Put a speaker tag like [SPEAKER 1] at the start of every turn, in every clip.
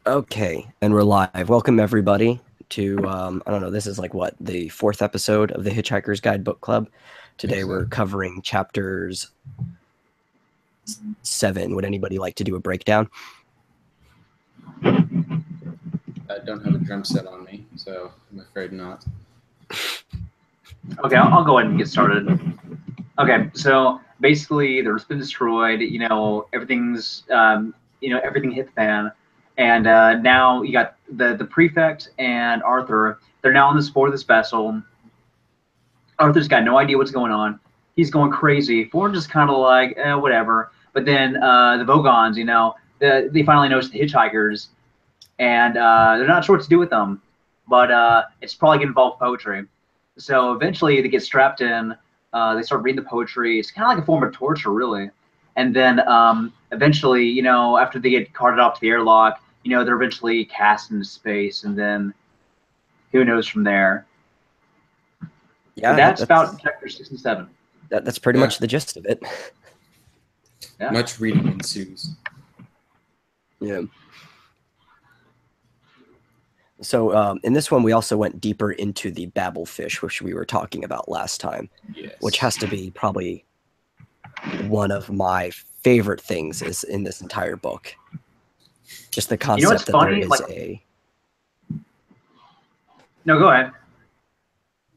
[SPEAKER 1] Okay, and we're live. Welcome everybody to I don't know, this is like what, the fourth episode of the Hitchhiker's Guide Book Club.
[SPEAKER 2] I think
[SPEAKER 1] Today we're
[SPEAKER 2] so.
[SPEAKER 1] covering chapters 7. Would anybody like to do a breakdown?
[SPEAKER 2] I don't have a drum set on me, so I'm afraid not.
[SPEAKER 3] Okay, I'll go ahead and get started. Okay, so basically, the Earth's been destroyed. Everything's everything hit the fan, and now you got the prefect and Arthur. They're now on this board, this vessel. Arthur's got no idea what's going on. He's going crazy. Ford just kind of like whatever. But then the Vogons, they finally notice the hitchhikers, and they're not sure what to do with them. But it's probably gonna involve poetry. So eventually they get strapped in. They start reading the poetry. It's kind of like a form of torture, really. And then eventually, after they get carted off to the airlock, they're eventually cast into space. And then who knows from there?
[SPEAKER 1] Yeah,
[SPEAKER 3] That's about chapter 6 and 7.
[SPEAKER 1] that's pretty much the gist of it.
[SPEAKER 3] Yeah.
[SPEAKER 2] Much reading ensues.
[SPEAKER 1] Yeah. So in this one, we also went deeper into the Babelfish, which we were talking about last time,
[SPEAKER 2] Yes.
[SPEAKER 1] which has to be probably one of my favorite things is in this entire book. Just the concept
[SPEAKER 3] what's
[SPEAKER 1] that
[SPEAKER 3] funny? No, go ahead.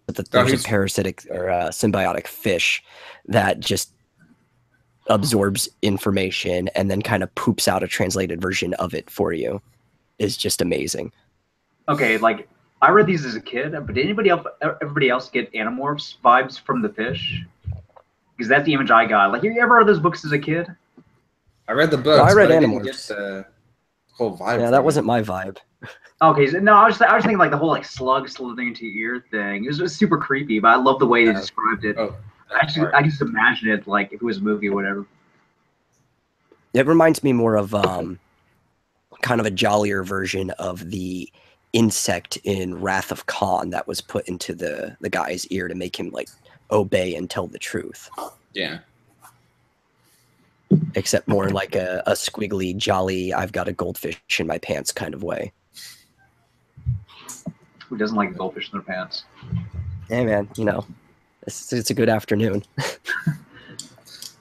[SPEAKER 1] that there's a parasitic or a symbiotic fish that just absorbs information and then kind of poops out a translated version of it for you is just amazing.
[SPEAKER 3] Okay, like I read these as a kid, but did everybody else get Animorphs vibes from the fish? Because that's the image I got. Like, you ever read those books as a kid?
[SPEAKER 2] I read the books.
[SPEAKER 1] No, I read
[SPEAKER 2] but I didn't
[SPEAKER 1] Animorphs.
[SPEAKER 2] get the whole vibe.
[SPEAKER 1] Yeah, that wasn't my vibe.
[SPEAKER 3] Okay, so no, I was thinking like the whole like slug slithering into your ear thing. It was just super creepy, but I love the way they described it.
[SPEAKER 2] Oh,
[SPEAKER 3] I just imagine it like if it was a movie or whatever.
[SPEAKER 1] It reminds me more of kind of a jollier version of the insect in Wrath of Khan that was put into the guy's ear to make him like obey and tell the truth.
[SPEAKER 2] yeah.
[SPEAKER 1] Except more like a squiggly, jolly, I've got a goldfish in my pants kind of way.
[SPEAKER 3] Who doesn't like goldfish in their pants?
[SPEAKER 1] Hey man, it's a good afternoon.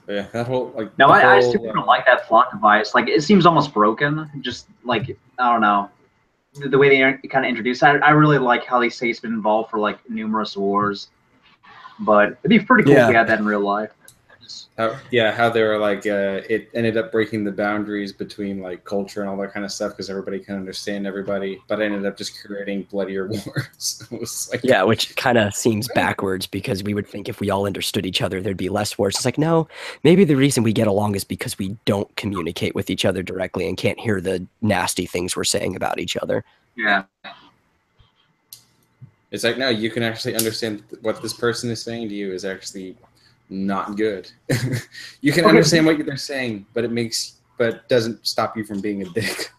[SPEAKER 2] Yeah, that whole like.
[SPEAKER 3] No, I super don't like that plot device. Like, it seems almost broken. Just like, I don't know, the way they kind of introduce it. I really like how they say it's been involved for like numerous wars. But it'd be pretty cool if we had that in real life.
[SPEAKER 2] How they were like it ended up breaking the boundaries between like culture and all that kind of stuff because everybody can understand everybody, but it ended up just creating bloodier wars. It was like,
[SPEAKER 1] yeah, which kind of seems backwards because we would think if we all understood each other, there'd be less wars. It's like, no, maybe the reason we get along is because we don't communicate with each other directly and can't hear the nasty things we're saying about each other.
[SPEAKER 3] Yeah.
[SPEAKER 2] It's like, no, you can actually understand what this person is saying to you is actually not good. You can understand what they're saying, but it doesn't stop you from being a dick.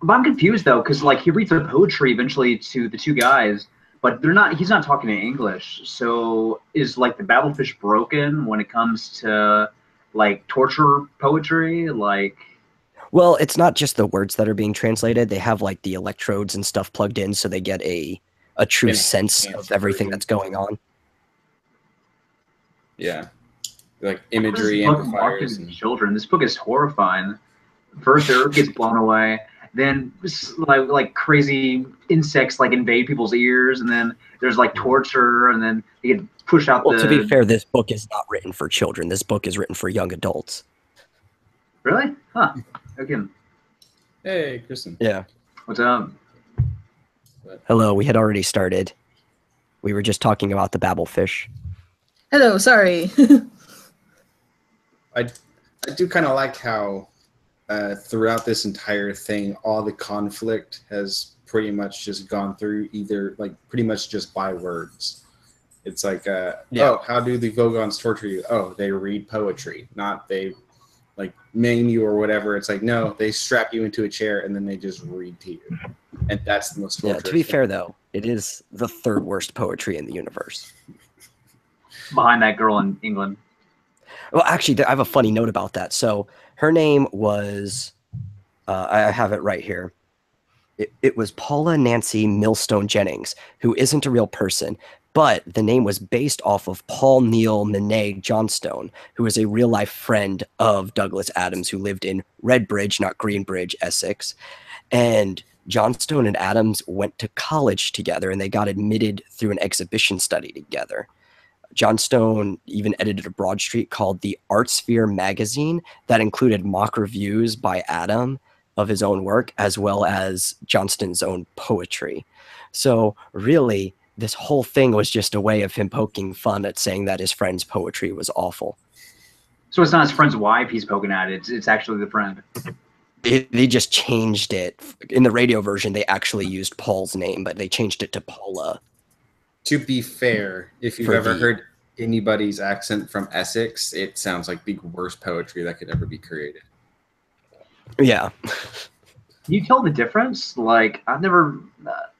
[SPEAKER 3] But I'm confused though, because like he reads the poetry eventually to the two guys, but he's not talking in English. So is like the Babelfish broken when it comes to like torture poetry? Like,
[SPEAKER 1] well, it's not just the words that are being translated. They have like the electrodes and stuff plugged in so they get a true sense of everything that's going on.
[SPEAKER 2] Yeah, like imagery amplifiers and
[SPEAKER 3] children. This book is horrifying. First, the Earth gets blown away, then like crazy insects like invade people's ears, and then there's like torture, and then they get pushed out.
[SPEAKER 1] Well, to be fair, this book is not written for children. This book is written for young adults.
[SPEAKER 3] Really? Huh? Again.
[SPEAKER 2] Hey, Kristen.
[SPEAKER 1] Yeah.
[SPEAKER 3] What's up?
[SPEAKER 1] Hello. We had already started. We were just talking about the Babelfish.
[SPEAKER 4] Hello, sorry.
[SPEAKER 2] I do kind of like how throughout this entire thing, all the conflict has pretty much just gone through either like pretty much just by words. It's like, oh, how do the Vogons torture you? Oh, they read poetry, not they like maim you or whatever. It's like, no, they strap you into a chair and then they just read to you. And that's the most torturous
[SPEAKER 1] to be fair, though, it is the third worst poetry in the universe.
[SPEAKER 3] Behind that girl in England.
[SPEAKER 1] Well, actually, I have a funny note about that. So her name was, I have it right here. It was Paula Nancy Millstone Jennings, who isn't a real person, but the name was based off of Paul Neil Monet Johnstone, who is a real life friend of Douglas Adams, who lived in Redbridge, not Greenbridge, Essex. And Johnstone and Adams went to college together, and they got admitted through an exhibition study together. Johnstone even edited a broadsheet called the Artsphere magazine that included mock reviews by Adam of his own work, as well as Johnston's own poetry. So really, this whole thing was just a way of him poking fun at saying that his friend's poetry was awful.
[SPEAKER 3] So it's not his friend's wife he's poking at, it's actually the friend.
[SPEAKER 1] They just changed it. In the radio version, they actually used Paul's name, but they changed it to Paula.
[SPEAKER 2] To be fair, if you've ever heard anybody's accent from Essex, it sounds like the worst poetry that could ever be created.
[SPEAKER 1] Yeah.
[SPEAKER 3] Can you tell the difference? Like, I've never,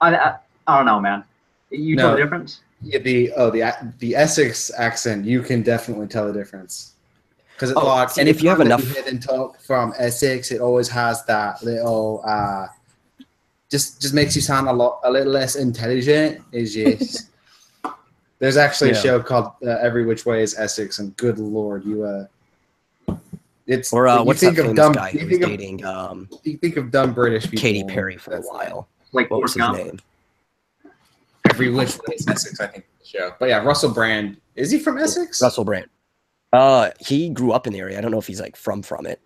[SPEAKER 3] I don't know, man. You tell the difference?
[SPEAKER 2] Yeah, the Essex accent, you can definitely tell the difference. Because
[SPEAKER 1] and if you have enough
[SPEAKER 2] hidden talk from Essex, it always has that little just makes you sound a little less intelligent. Is just there's actually a show called Every Which Way Is Essex, and good lord, it's
[SPEAKER 1] what's that famous guy who was dating
[SPEAKER 2] you think of dumb British people,
[SPEAKER 1] Katy Perry for a while.
[SPEAKER 3] Like,
[SPEAKER 1] what was his name?
[SPEAKER 2] Every Which Way Is Essex, I think the show. But yeah, Russell Brand, is he from Essex?
[SPEAKER 1] Russell Brand. He grew up in the area. I don't know if he's like from it.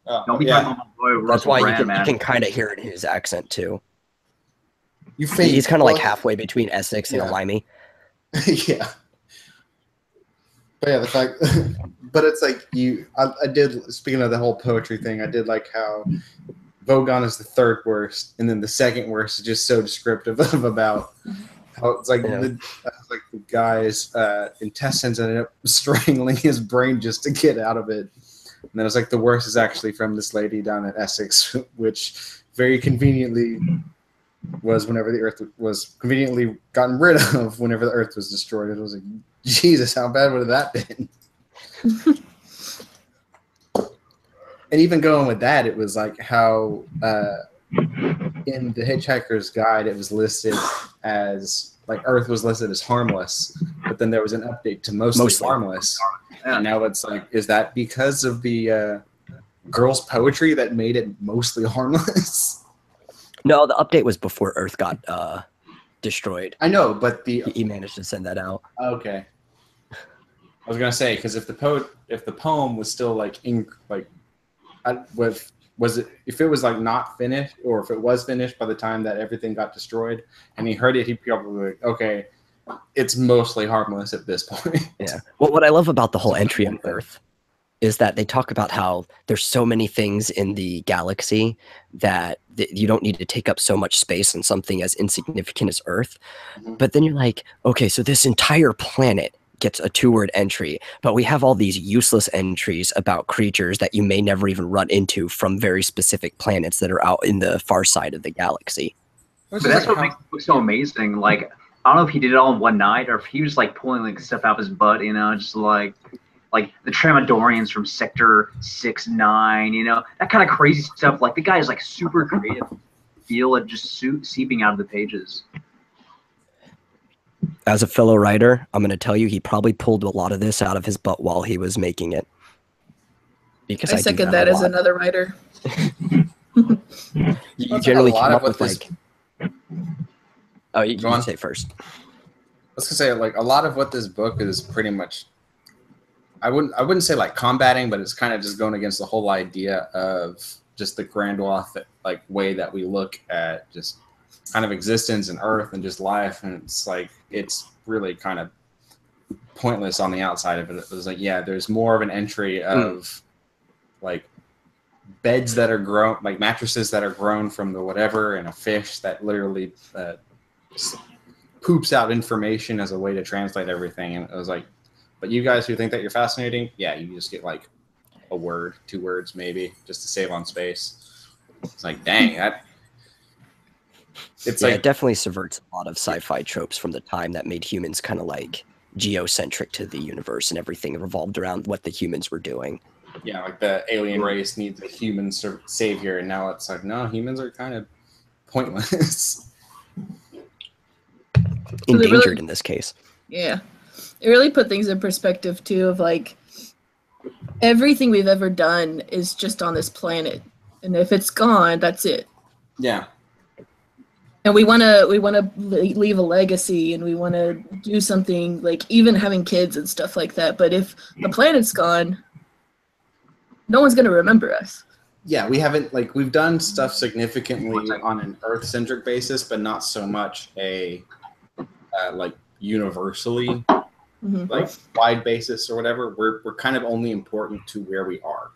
[SPEAKER 1] That's why you can kind of hear it in his accent too. He's kind of like halfway between Essex and a Limey.
[SPEAKER 2] Yeah. But yeah, the fact, but it's like I did, speaking of the whole poetry thing, I did like how Vogon is the third worst, and then the second worst is just so descriptive of about how it's like the guy's intestines ended up strangling his brain just to get out of it. And then it's like the worst is actually from this lady down at Essex, which very conveniently was whenever the Earth was conveniently gotten rid of whenever the Earth was destroyed. It was like, Jesus, how bad would have that been? And even going with that, it was like how in the Hitchhiker's Guide, it was listed as like Earth was listed as harmless, but then there was an update to mostly harmless. And now it's like, is that because of the girl's poetry that made it mostly harmless?
[SPEAKER 1] No, the update was before Earth got destroyed.
[SPEAKER 2] I know, but
[SPEAKER 1] he managed to send that out.
[SPEAKER 2] Okay. I was gonna say, because if the poem was still like if it was like not finished, or if it was finished by the time that everything got destroyed and he heard it, he'd probably like, okay, it's mostly harmless at this point.
[SPEAKER 1] Yeah. Well, what I love about the whole entry on Earth is that they talk about how there's so many things in the galaxy that you don't need to take up so much space on something as insignificant as Earth. Mm-hmm. But then you're like, okay, so this entire planet gets a 2-word entry, but we have all these useless entries about creatures that you may never even run into from very specific planets that are out in the far side of the galaxy.
[SPEAKER 3] But that's what makes it look so amazing. Like, I don't know if he did it all in one night or if he was like pulling like stuff out of his butt, you know, just like the Tremendorians from Sector 6-9, you know, that kind of crazy stuff. Like, the guy is like super creative. Feel it just seeping out of the pages.
[SPEAKER 1] As a fellow writer, I'm going to tell you he probably pulled a lot of this out of his butt while he was making it. Because I second that
[SPEAKER 4] as another writer.
[SPEAKER 1] You generally come up with like... Oh, you can say first.
[SPEAKER 2] I was gonna say, like, a lot of what this book is pretty much, I wouldn't say like combating, but it's kind of just going against the whole idea of just the grandiose like way that we look at just kind of existence and Earth and just life, and it's like it's really kind of pointless on the outside of it. It was like, yeah, there's more of an entry of like beds that are grown, like mattresses that are grown from the whatever, and a fish that literally poops out information as a way to translate everything. And it was like, but you guys who think that you're fascinating, yeah, you just get like a word, 2 words maybe, just to save on space. It's like, dang, that. It's like,
[SPEAKER 1] it definitely subverts a lot of sci-fi tropes from the time that made humans kind of like geocentric to the universe, and everything revolved around what the humans were doing.
[SPEAKER 2] Yeah, like the alien race needs a human savior, and now it's like, no, humans are kind of pointless.
[SPEAKER 1] Endangered in this case.
[SPEAKER 4] Yeah. It really put things in perspective too of like everything we've ever done is just on this planet. And if it's gone, that's it.
[SPEAKER 2] Yeah.
[SPEAKER 4] And we want to leave a legacy, and we want to do something like even having kids and stuff like that. But if the planet's gone, no one's going to remember us.
[SPEAKER 2] Yeah, we haven't we've done stuff significantly on an Earth-centric basis, but not so much a universally wide basis or whatever. We're kind of only important to where we are.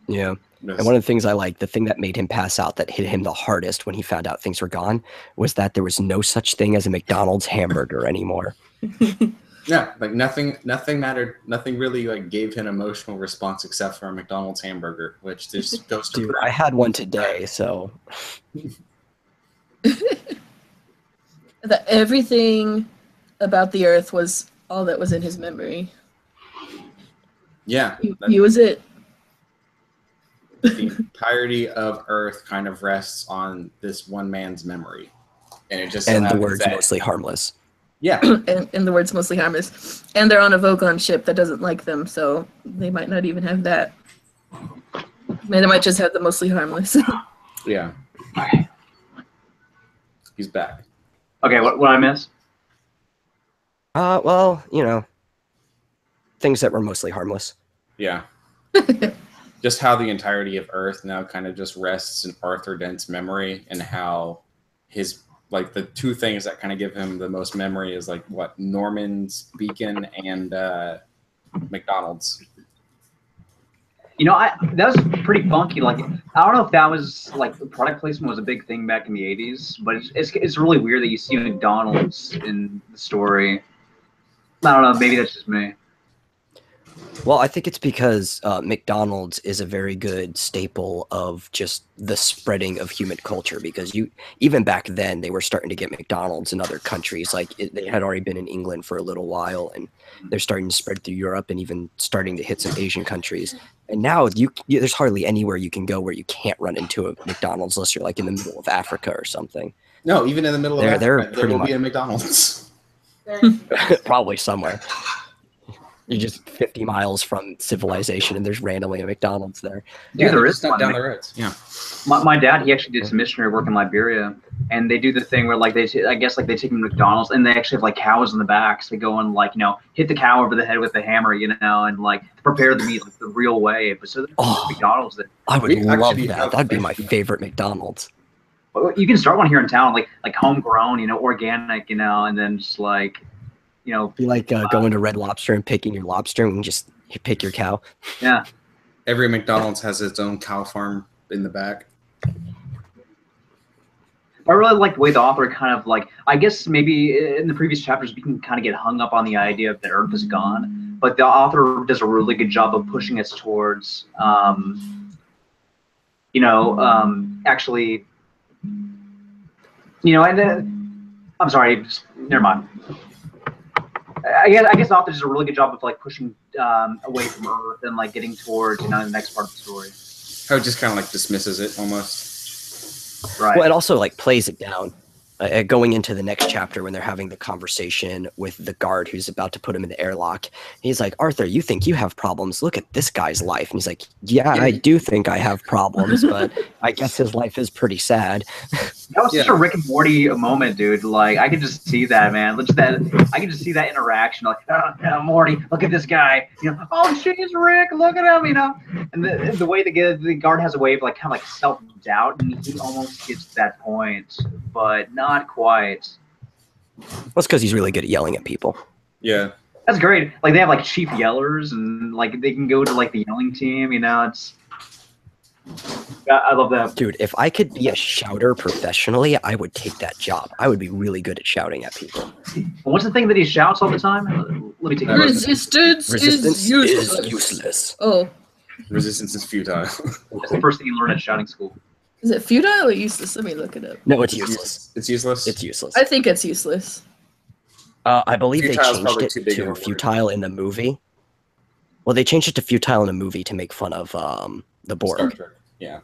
[SPEAKER 1] Yeah. And one of the things I like, the thing that made him pass out, that hit him the hardest when he found out things were gone, was that there was no such thing as a McDonald's hamburger anymore.
[SPEAKER 2] Yeah, nothing mattered. Nothing really gave him an emotional response except for a McDonald's hamburger, which just goes to.
[SPEAKER 1] Dude, I had one today, so.
[SPEAKER 4] That everything about the Earth was all that was in his memory.
[SPEAKER 2] Yeah,
[SPEAKER 4] he was it.
[SPEAKER 2] The entirety of Earth kind of rests on this one man's memory, and it just
[SPEAKER 1] the words mostly harmless.
[SPEAKER 2] Yeah,
[SPEAKER 4] and the words mostly harmless, and they're on a Vogon ship that doesn't like them, so they might not even have that. They might just have the mostly harmless.
[SPEAKER 2] Yeah. He's back.
[SPEAKER 3] Okay, what I miss?
[SPEAKER 1] Well, things that were mostly harmless.
[SPEAKER 2] Yeah. Just how the entirety of Earth now kind of just rests in Arthur Dent's memory, and how his the two things that kind of give him the most memory is Norman's Beacon and McDonald's.
[SPEAKER 3] That was pretty funky. I don't know if that was product placement was a big thing back in the 80s, but it's really weird that you see McDonald's in the story. I don't know, maybe that's just me.
[SPEAKER 1] Well, I think it's because McDonald's is a very good staple of just the spreading of human culture, because even back then they were starting to get McDonald's in other countries. They had already been in England for a little while, and they're starting to spread through Europe and even starting to hit some Asian countries. And now there's hardly anywhere you can go where you can't run into a McDonald's unless you're in the middle of Africa or something.
[SPEAKER 2] No, even in the middle of Africa, there will be a McDonald's.
[SPEAKER 1] Probably somewhere. You're just 50 miles from civilization, and there's randomly a McDonald's there.
[SPEAKER 3] Yeah, there is
[SPEAKER 2] not down the road. Yeah.
[SPEAKER 3] My dad, he actually did some missionary work in Liberia, and they do the thing where they take him to McDonald's, and they actually have cows in the back, so they go and hit the cow over the head with the hammer, and prepare the meat the real way. But so there's McDonald's that
[SPEAKER 1] I would love that. That'd be my favorite McDonald's.
[SPEAKER 3] You can start one here in town, like homegrown, organic, and then just
[SPEAKER 1] be going to Red Lobster and picking your lobster and just pick your cow.
[SPEAKER 3] Yeah.
[SPEAKER 2] Every McDonald's has its own cow farm in the back.
[SPEAKER 3] I really like the way the author kind of I guess maybe in the previous chapters we can kind of get hung up on the idea of the Earth is gone, but the author does a really good job of pushing us towards, actually, and I'm sorry, never mind. I guess the author does a really good job of pushing away from Earth and getting towards the next part of the story.
[SPEAKER 2] How it just kind of dismisses it almost.
[SPEAKER 3] Right.
[SPEAKER 1] Well, it also plays it down. Going into the next chapter when they're having the conversation with the guard who's about to put him in the airlock, he's like, Arthur, you think you have problems? Look at this guy's life. And he's like, yeah, I do think I have problems, but I guess his life is pretty sad.
[SPEAKER 3] That was such a Rick and Morty moment, dude. I could just see that, man. I could just see that interaction. Oh, Morty, look at this guy. Oh, jeez, Rick, look at him. And the way the guard has a way of kind of self-doubt, and he almost gets to that point, but not quite.
[SPEAKER 1] Well, it's because he's really good at yelling at people.
[SPEAKER 2] Yeah.
[SPEAKER 3] That's great. They have chief yellers, and they can go to the yelling team. It's. I love that.
[SPEAKER 1] Dude, if I could be a shouter professionally, I would take that job. I would be really good at shouting at people.
[SPEAKER 3] What's the thing that he shouts all the time? Let me take a look.
[SPEAKER 4] Resistance is
[SPEAKER 1] useless.
[SPEAKER 4] Oh.
[SPEAKER 2] Resistance is futile.
[SPEAKER 3] That's the first thing you learn at shouting school.
[SPEAKER 4] Is it futile or useless? Let me look it up.
[SPEAKER 1] No, it's useless.
[SPEAKER 2] It's useless?
[SPEAKER 1] It's useless.
[SPEAKER 4] I think it's useless.
[SPEAKER 1] I believe
[SPEAKER 2] Futile's
[SPEAKER 1] they changed it to futile in the movie. Well, they changed it to futile in the movie to make fun of the Borg.
[SPEAKER 2] Yeah.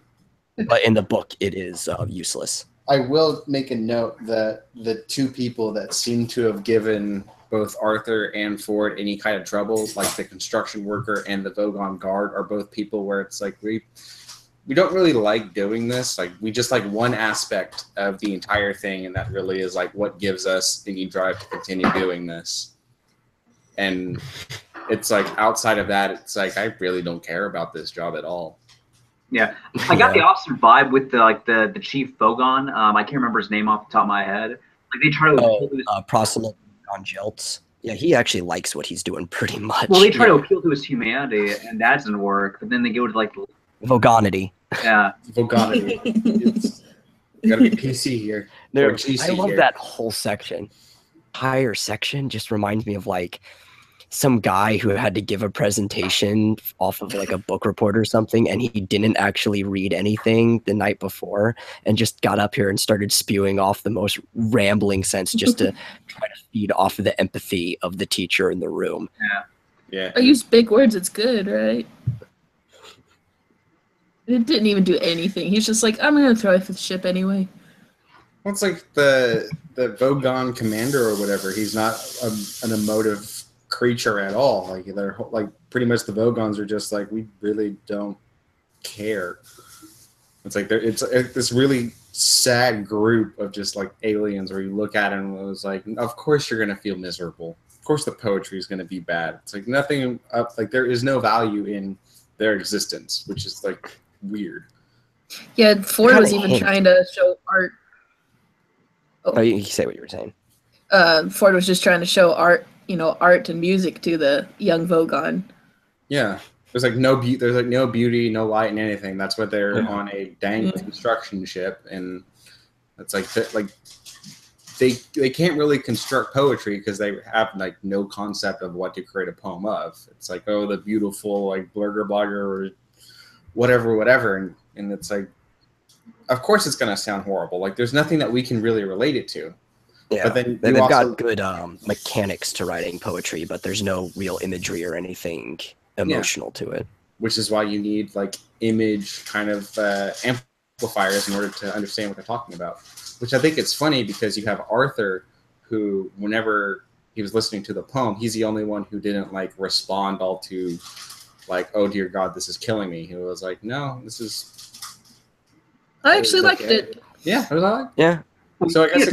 [SPEAKER 1] but in the book, it is useless.
[SPEAKER 2] I will make a note that the two people that seem to have given both Arthur and Ford any kind of trouble, like the construction worker and the Vogon guard, are both people where it's like we don't really like doing this. Like we just like one aspect of the entire thing, and that really is like what gives us any drive to continue doing this. And it's like outside of that, it's like I really don't care about this job at all.
[SPEAKER 3] Yeah, I got the opposite vibe with the chief Bogon. I can't remember his name off the top of my head. Like they try to
[SPEAKER 1] Proximate on Jeltz. Yeah, he actually likes what he's doing pretty much.
[SPEAKER 3] Well, they try to appeal to his humanity, and that doesn't work. But then they go to like
[SPEAKER 1] Vogonity.
[SPEAKER 3] Yeah,
[SPEAKER 2] Vogonity. It's gotta be PC here.
[SPEAKER 1] I love that whole section. Higher section just reminds me of like some guy who had to give a presentation off of like a book report or something, and he didn't actually read anything the night before and just got up here and started spewing off the most rambling sense just to try to feed off of the empathy of the teacher in the room.
[SPEAKER 2] Yeah.
[SPEAKER 4] I use big words, it's good, right? It didn't even do anything. He's just like, I'm gonna throw the ship anyway.
[SPEAKER 2] Well, it's like the Vogon commander or whatever. He's not an emotive creature at all. Like they're like pretty much the Vogons are just like we really don't care. It's like it's this really sad group of just like aliens where you look at them and it was like, of course you're gonna feel miserable. Of course the poetry is gonna be bad. It's like nothing like there is no value in their existence, which is like weird.
[SPEAKER 4] Yeah, Ford was even trying to show art.
[SPEAKER 1] Oh, you say what you were saying.
[SPEAKER 4] Ford was just trying to show art, art and music to the young Vogon.
[SPEAKER 2] Yeah, there's like no beauty, no light, and anything. That's what they're on a dang construction ship, and it's like they can't really construct poetry because they have like no concept of what to create a poem of. It's like the beautiful like blurger blogger or whatever, and it's like, of course it's gonna sound horrible. Like there's nothing that we can really relate it to.
[SPEAKER 1] Yeah,
[SPEAKER 2] but then
[SPEAKER 1] they've got good mechanics to writing poetry, but there's no real imagery or anything emotional to it.
[SPEAKER 2] Which is why you need like image kind of amplifiers in order to understand what they're talking about. Which I think it's funny because you have Arthur, who whenever he was listening to the poem, he's the only one who didn't like respond all to like, oh dear God, this is killing me. He was like, no, this is.
[SPEAKER 4] I actually liked it.
[SPEAKER 2] Yeah, I was like,
[SPEAKER 1] yeah.
[SPEAKER 2] So I guess,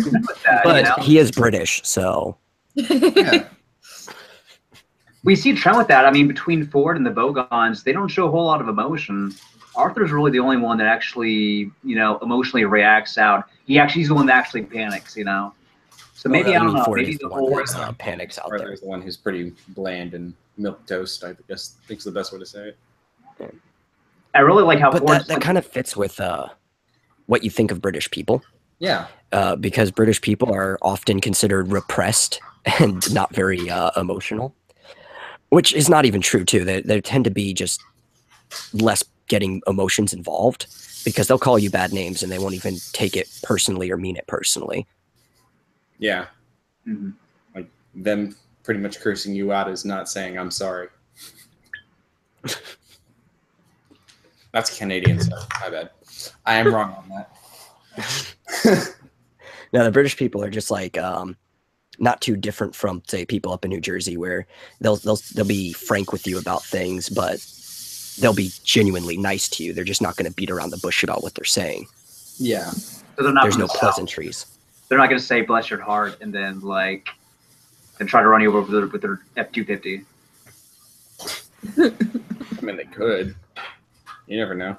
[SPEAKER 1] but he is British, so.
[SPEAKER 2] Yeah.
[SPEAKER 3] We see a trend with that. I mean, between Ford and the Vogons, they don't show a whole lot of emotion. Arthur's really the only one that actually, emotionally reacts out. He's the one that actually panics, So maybe I don't know.
[SPEAKER 1] Ford
[SPEAKER 3] maybe
[SPEAKER 1] is
[SPEAKER 3] the
[SPEAKER 1] one
[SPEAKER 3] whole
[SPEAKER 1] that panics out there.
[SPEAKER 2] Arthur's the one who's pretty bland and milquetoast. I guess think's the best way to say it.
[SPEAKER 1] Yeah.
[SPEAKER 3] I really like how.
[SPEAKER 1] But that kind of fits with what you think of British people.
[SPEAKER 2] Yeah.
[SPEAKER 1] Because British people are often considered repressed and not very emotional, which is not even true too. They tend to be just less getting emotions involved because they'll call you bad names and they won't even take it personally or mean it personally.
[SPEAKER 2] Yeah.
[SPEAKER 3] Mm-hmm.
[SPEAKER 2] Like them pretty much cursing you out is not saying I'm sorry. That's Canadian stuff. My bad. I am wrong on that.
[SPEAKER 1] Now the British people are just like not too different from say people up in New Jersey where they'll be frank with you about things, but they'll be genuinely nice to you. They're just not going to beat around the bush about what they're saying.
[SPEAKER 2] Yeah.
[SPEAKER 3] So there's no
[SPEAKER 1] pleasantries.
[SPEAKER 3] They're not going to say bless your heart and then try to run you over with their F-250.
[SPEAKER 2] I mean, they could. You never know.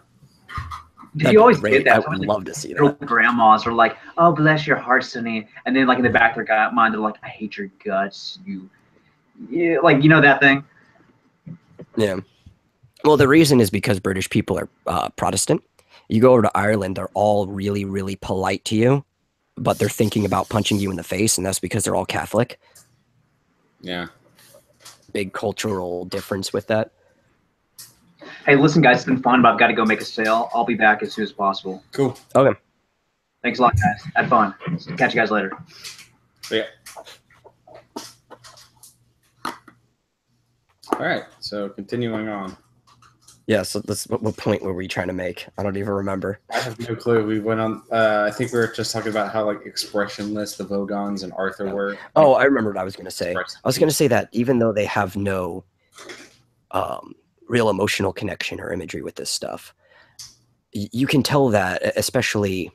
[SPEAKER 3] You always get that.
[SPEAKER 1] I would love to see that.
[SPEAKER 3] Grandmas are like, "Oh, bless your heart, Sonny," and then in the back of their mind, they're like, "I hate your guts, yeah," that thing.
[SPEAKER 1] Yeah. Well, the reason is because British people are Protestant. You go over to Ireland, they're all really, really polite to you, but they're thinking about punching you in the face, and that's because they're all Catholic.
[SPEAKER 2] Yeah.
[SPEAKER 1] Big cultural difference with that.
[SPEAKER 3] Hey, listen, guys, it's been fun, but I've got to go make a sale. I'll be back as soon as possible.
[SPEAKER 2] Cool.
[SPEAKER 1] Okay.
[SPEAKER 3] Thanks a lot, guys. Had fun. Catch you guys later.
[SPEAKER 2] Yeah. All right. So continuing on.
[SPEAKER 1] Yeah, so this, what point were we trying to make? I don't even remember.
[SPEAKER 2] I have no clue. We went on. I think we were just talking about how like expressionless the Vogons and Arthur were.
[SPEAKER 1] Oh, I remember what I was going to say. I was going to say that even though they have no real emotional connection or imagery with this stuff, you can tell that, especially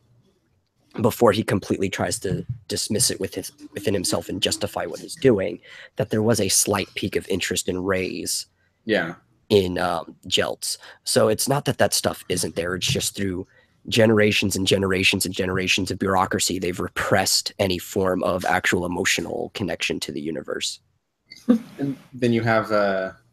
[SPEAKER 1] before he completely tries to dismiss it within himself and justify what he's doing, that there was a slight peak of interest in Ray's.
[SPEAKER 2] Yeah.
[SPEAKER 1] In Jeltz. So it's not that that stuff isn't there. It's just through generations and generations and generations of bureaucracy, they've repressed any form of actual emotional connection to the universe.
[SPEAKER 2] And then you have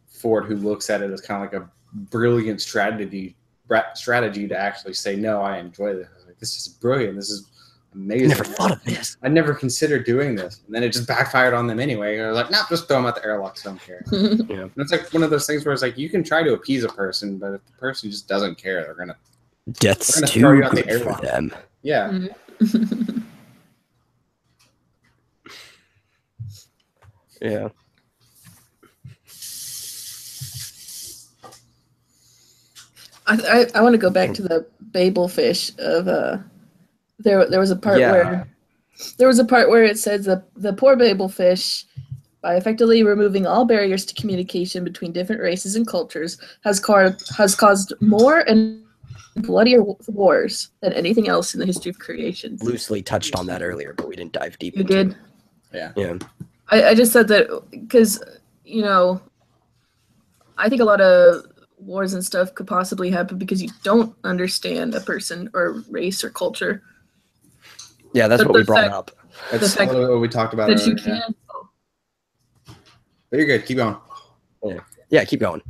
[SPEAKER 2] Ford, who looks at it as kind of like a brilliant strategy to actually say, no, I enjoy this. Like, this is brilliant. This is amazing.
[SPEAKER 1] I never thought of this.
[SPEAKER 2] I never considered doing this. And then it just backfired on them anyway. They're like, nah, just throw them out the airlock. So I don't care.
[SPEAKER 1] Yeah.
[SPEAKER 2] And it's like one of those things where it's like, you can try to appease a person, but if the person just doesn't care, they're going to...
[SPEAKER 1] Death's too good for them.
[SPEAKER 2] Yeah.
[SPEAKER 1] Yeah.
[SPEAKER 4] I want to go back to the Babel fish of there was a part where it says the poor Babel fish, by effectively removing all barriers to communication between different races and cultures, has caused more and bloodier wars than anything else in the history of creation.
[SPEAKER 1] Loosely touched on that earlier, but we didn't dive deep.
[SPEAKER 4] You did?
[SPEAKER 2] Yeah.
[SPEAKER 1] Yeah.
[SPEAKER 4] I just said that because, I think a lot of wars and stuff could possibly happen because you don't understand a person or race or culture.
[SPEAKER 1] Yeah, that's what we brought up.
[SPEAKER 2] That's what we talked about
[SPEAKER 4] that
[SPEAKER 2] earlier.
[SPEAKER 4] you can.
[SPEAKER 2] But you're good. Keep going.
[SPEAKER 1] Yeah, keep going.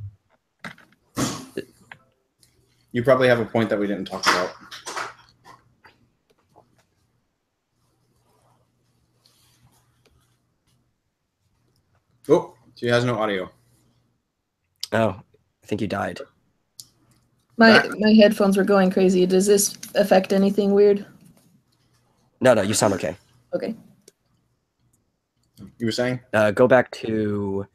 [SPEAKER 2] You probably have a point that we didn't talk about. Oh, she has no audio.
[SPEAKER 1] Oh, I think you died.
[SPEAKER 4] My headphones were going crazy. Does this affect anything weird?
[SPEAKER 1] No, you sound okay.
[SPEAKER 4] Okay.
[SPEAKER 2] You were saying?
[SPEAKER 1] Go back to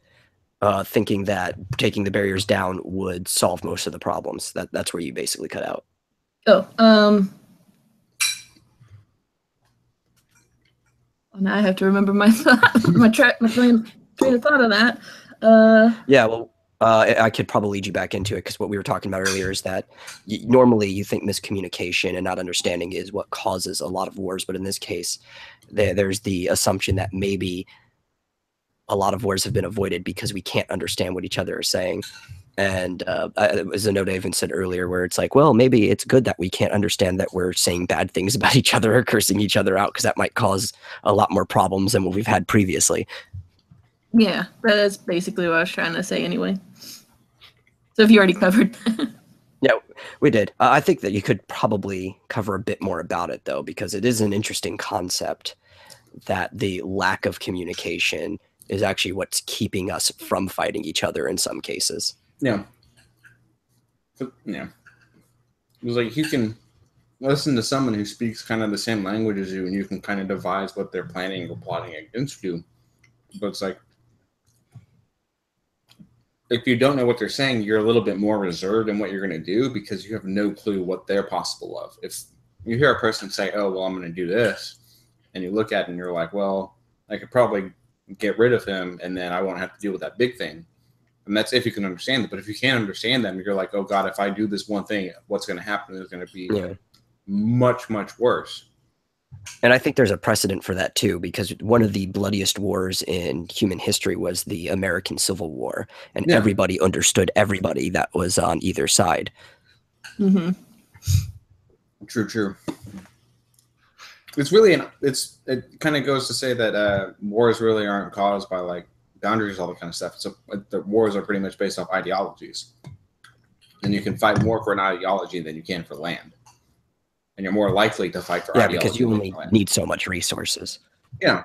[SPEAKER 1] thinking that taking the barriers down would solve most of the problems. That's where you basically cut out.
[SPEAKER 4] Now I have to remember my thought, my train of thought on that.
[SPEAKER 1] Yeah, well, I could probably lead you back into it because what we were talking about earlier is that normally you think miscommunication and not understanding is what causes a lot of wars, but in this case, there's the assumption that maybe a lot of wars have been avoided because we can't understand what each other are saying. And it was a note I even said earlier where it's like, well, maybe it's good that we can't understand that we're saying bad things about each other or cursing each other out because that might cause a lot more problems than what we've had previously.
[SPEAKER 4] Yeah, that's basically what I was trying to say anyway. So if you already covered.
[SPEAKER 1] Yeah, we did. I think that you could probably cover a bit more about it, though, because it is an interesting concept that the lack of communication is actually what's keeping us from fighting each other in some cases.
[SPEAKER 2] Yeah. Yeah. It was like you can listen to someone who speaks kind of the same language as you, and you can kind of devise what they're planning or plotting against you. But it's like, if you don't know what they're saying, you're a little bit more reserved in what you're going to do because you have no clue what they're possible of. If you hear a person say, oh, well, I'm going to do this, and you look at it and you're like, well, I could probably get rid of him and then I won't have to deal with that big thing. And that's if you can understand it. But if you can't understand them, you're like, oh, God, if I do this one thing, what's going to happen is going to be much, much worse.
[SPEAKER 1] And I think there's a precedent for that, too, because one of the bloodiest wars in human history was the American Civil War. And everybody understood everybody that was on either side.
[SPEAKER 4] Mm-hmm.
[SPEAKER 2] True. It's really, it kind of goes to say that wars really aren't caused by like boundaries, all that kind of stuff. So the wars are pretty much based off ideologies. And you can fight more for an ideology than you can for land. And you're more likely to fight for ideology.
[SPEAKER 1] Yeah, because you only need so much resources.
[SPEAKER 2] Yeah.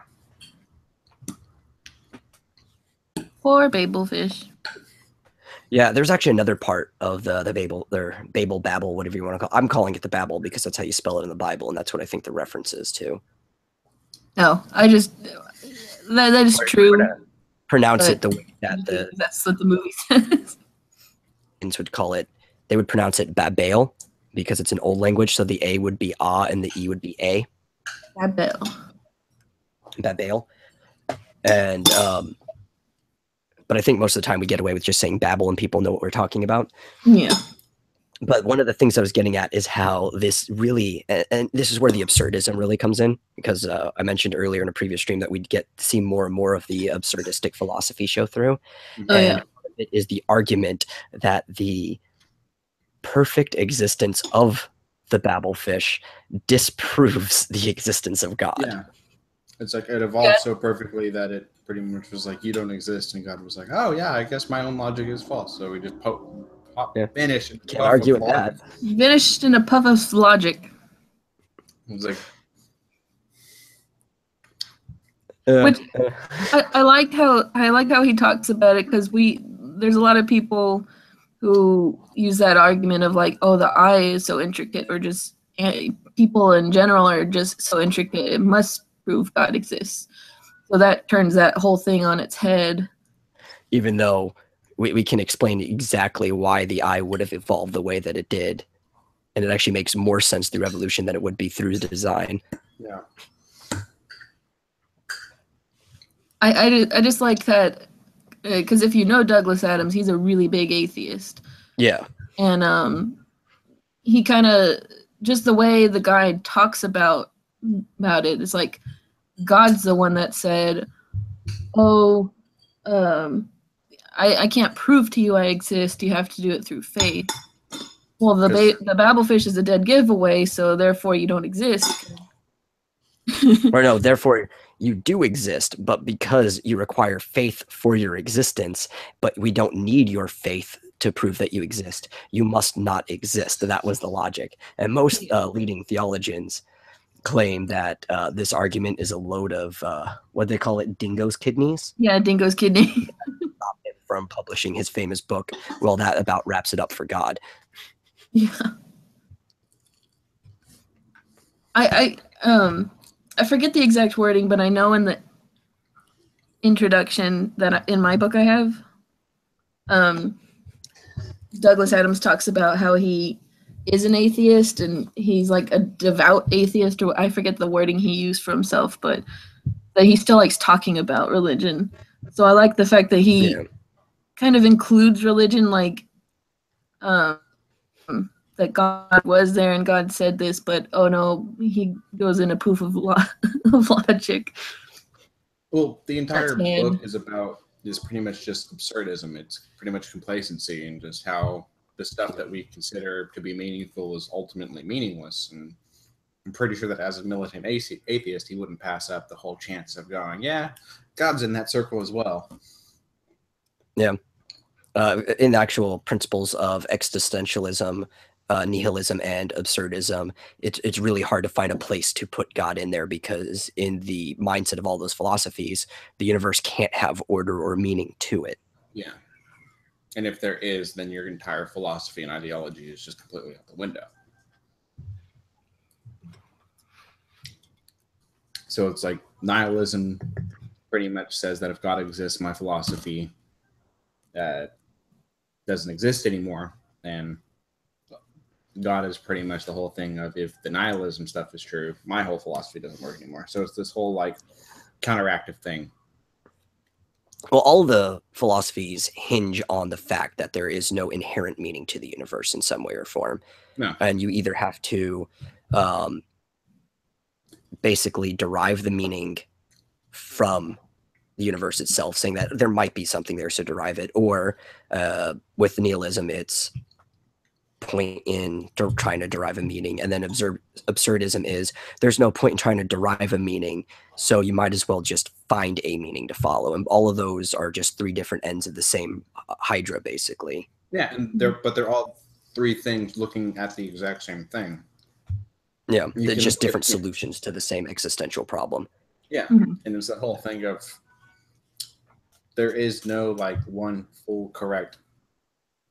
[SPEAKER 4] Poor Babelfish.
[SPEAKER 1] Yeah, there's actually another part of the Babel, or Babel Babel, whatever you want to call it. I'm calling it the Babel because that's how you spell it in the Bible, and that's what I think the reference is to.
[SPEAKER 4] No, I just that is true.
[SPEAKER 1] Pronounce it the way that
[SPEAKER 4] that's what the movie says.
[SPEAKER 1] would call it they would pronounce it Babel because it's an old language. So the A would be ah and the E would be A.
[SPEAKER 4] Babel.
[SPEAKER 1] Babel. And but I think most of the time we get away with just saying Babel and people know what we're talking about.
[SPEAKER 4] Yeah.
[SPEAKER 1] But one of the things I was getting at is how this really, and this is where the absurdism really comes in, because I mentioned earlier in a previous stream that we'd get to see more and more of the absurdistic philosophy show through.
[SPEAKER 4] Oh,
[SPEAKER 1] and
[SPEAKER 4] yeah.
[SPEAKER 1] it is the argument that the perfect existence of the Babelfish disproves the existence of God.
[SPEAKER 2] Yeah. It's like it evolved so perfectly that it pretty much was like, you don't exist. And God was like, oh, yeah, I guess my own logic is false. So we just finish.
[SPEAKER 1] Can't argue with that.
[SPEAKER 4] Finished in a puff of logic.
[SPEAKER 2] It was like,
[SPEAKER 4] Which I like how he talks about it, because there's a lot of people who use that argument of like, oh, the eye is so intricate, or just people in general are just so intricate, it must prove God exists. So that turns that whole thing on its head.
[SPEAKER 1] Even though we can explain exactly why the eye would have evolved the way that it did, and it actually makes more sense through evolution than it would be through design.
[SPEAKER 2] yeah.
[SPEAKER 4] I just like that, because if you know Douglas Adams, he's a really big atheist.
[SPEAKER 1] Yeah.
[SPEAKER 4] And he kind of, just the way the guy talks about it, it's like God's the one that said, oh, I can't prove to you I exist, you have to do it through faith. Well, the Babelfish is a dead giveaway, so therefore you don't exist.
[SPEAKER 1] Or no, therefore you do exist, but because you require faith for your existence, but we don't need your faith to prove that you exist, you must not exist. That was the logic. And most leading theologians claim that this argument is a load of, what they call it, dingo's kidneys?
[SPEAKER 4] Yeah, dingo's kidney.
[SPEAKER 1] Stop him from publishing his famous book, well, that about wraps it up for God.
[SPEAKER 4] Yeah. I forget the exact wording, but I know in the introduction that in my book I have, Douglas Adams talks about how he is an atheist, and he's like a devout atheist, or I forget the wording he used for himself, but that he still likes talking about religion. So I like the fact that he kind of includes religion, like that God was there and God said this, but oh no, he goes in a poof of logic.
[SPEAKER 2] Well, the entire book is pretty much just absurdism. It's pretty much complacency, and just how the stuff that we consider to be meaningful is ultimately meaningless. And I'm pretty sure that as a militant atheist, he wouldn't pass up the whole chance of going, yeah, God's in that circle as well.
[SPEAKER 1] Yeah. In actual principles of existentialism, nihilism, and absurdism, it's really hard to find a place to put God in there, because in the mindset of all those philosophies, the universe can't have order or meaning to it.
[SPEAKER 2] Yeah. And if there is, then your entire philosophy and ideology is just completely out the window. So it's like nihilism pretty much says that if God exists, my philosophy doesn't exist anymore. And God is pretty much the whole thing of, if the nihilism stuff is true, my whole philosophy doesn't work anymore. So it's this whole like counteractive thing.
[SPEAKER 1] Well, all the philosophies hinge on the fact that there is no inherent meaning to the universe in some way or form.
[SPEAKER 2] No.
[SPEAKER 1] And you either have to basically derive the meaning from the universe itself, saying that there might be something there, so derive it, or with nihilism, it's point in trying to derive a meaning. And then absurdism is there's no point in trying to derive a meaning, so you might as well just find a meaning to follow. And all of those are just three different ends of the same hydra, basically.
[SPEAKER 2] Yeah, and they're all three things looking at the exact same thing.
[SPEAKER 1] Yeah, they're just different solutions to the same existential problem.
[SPEAKER 2] Yeah,
[SPEAKER 4] Mhm.
[SPEAKER 2] and it's that whole thing of there is no like one full correct,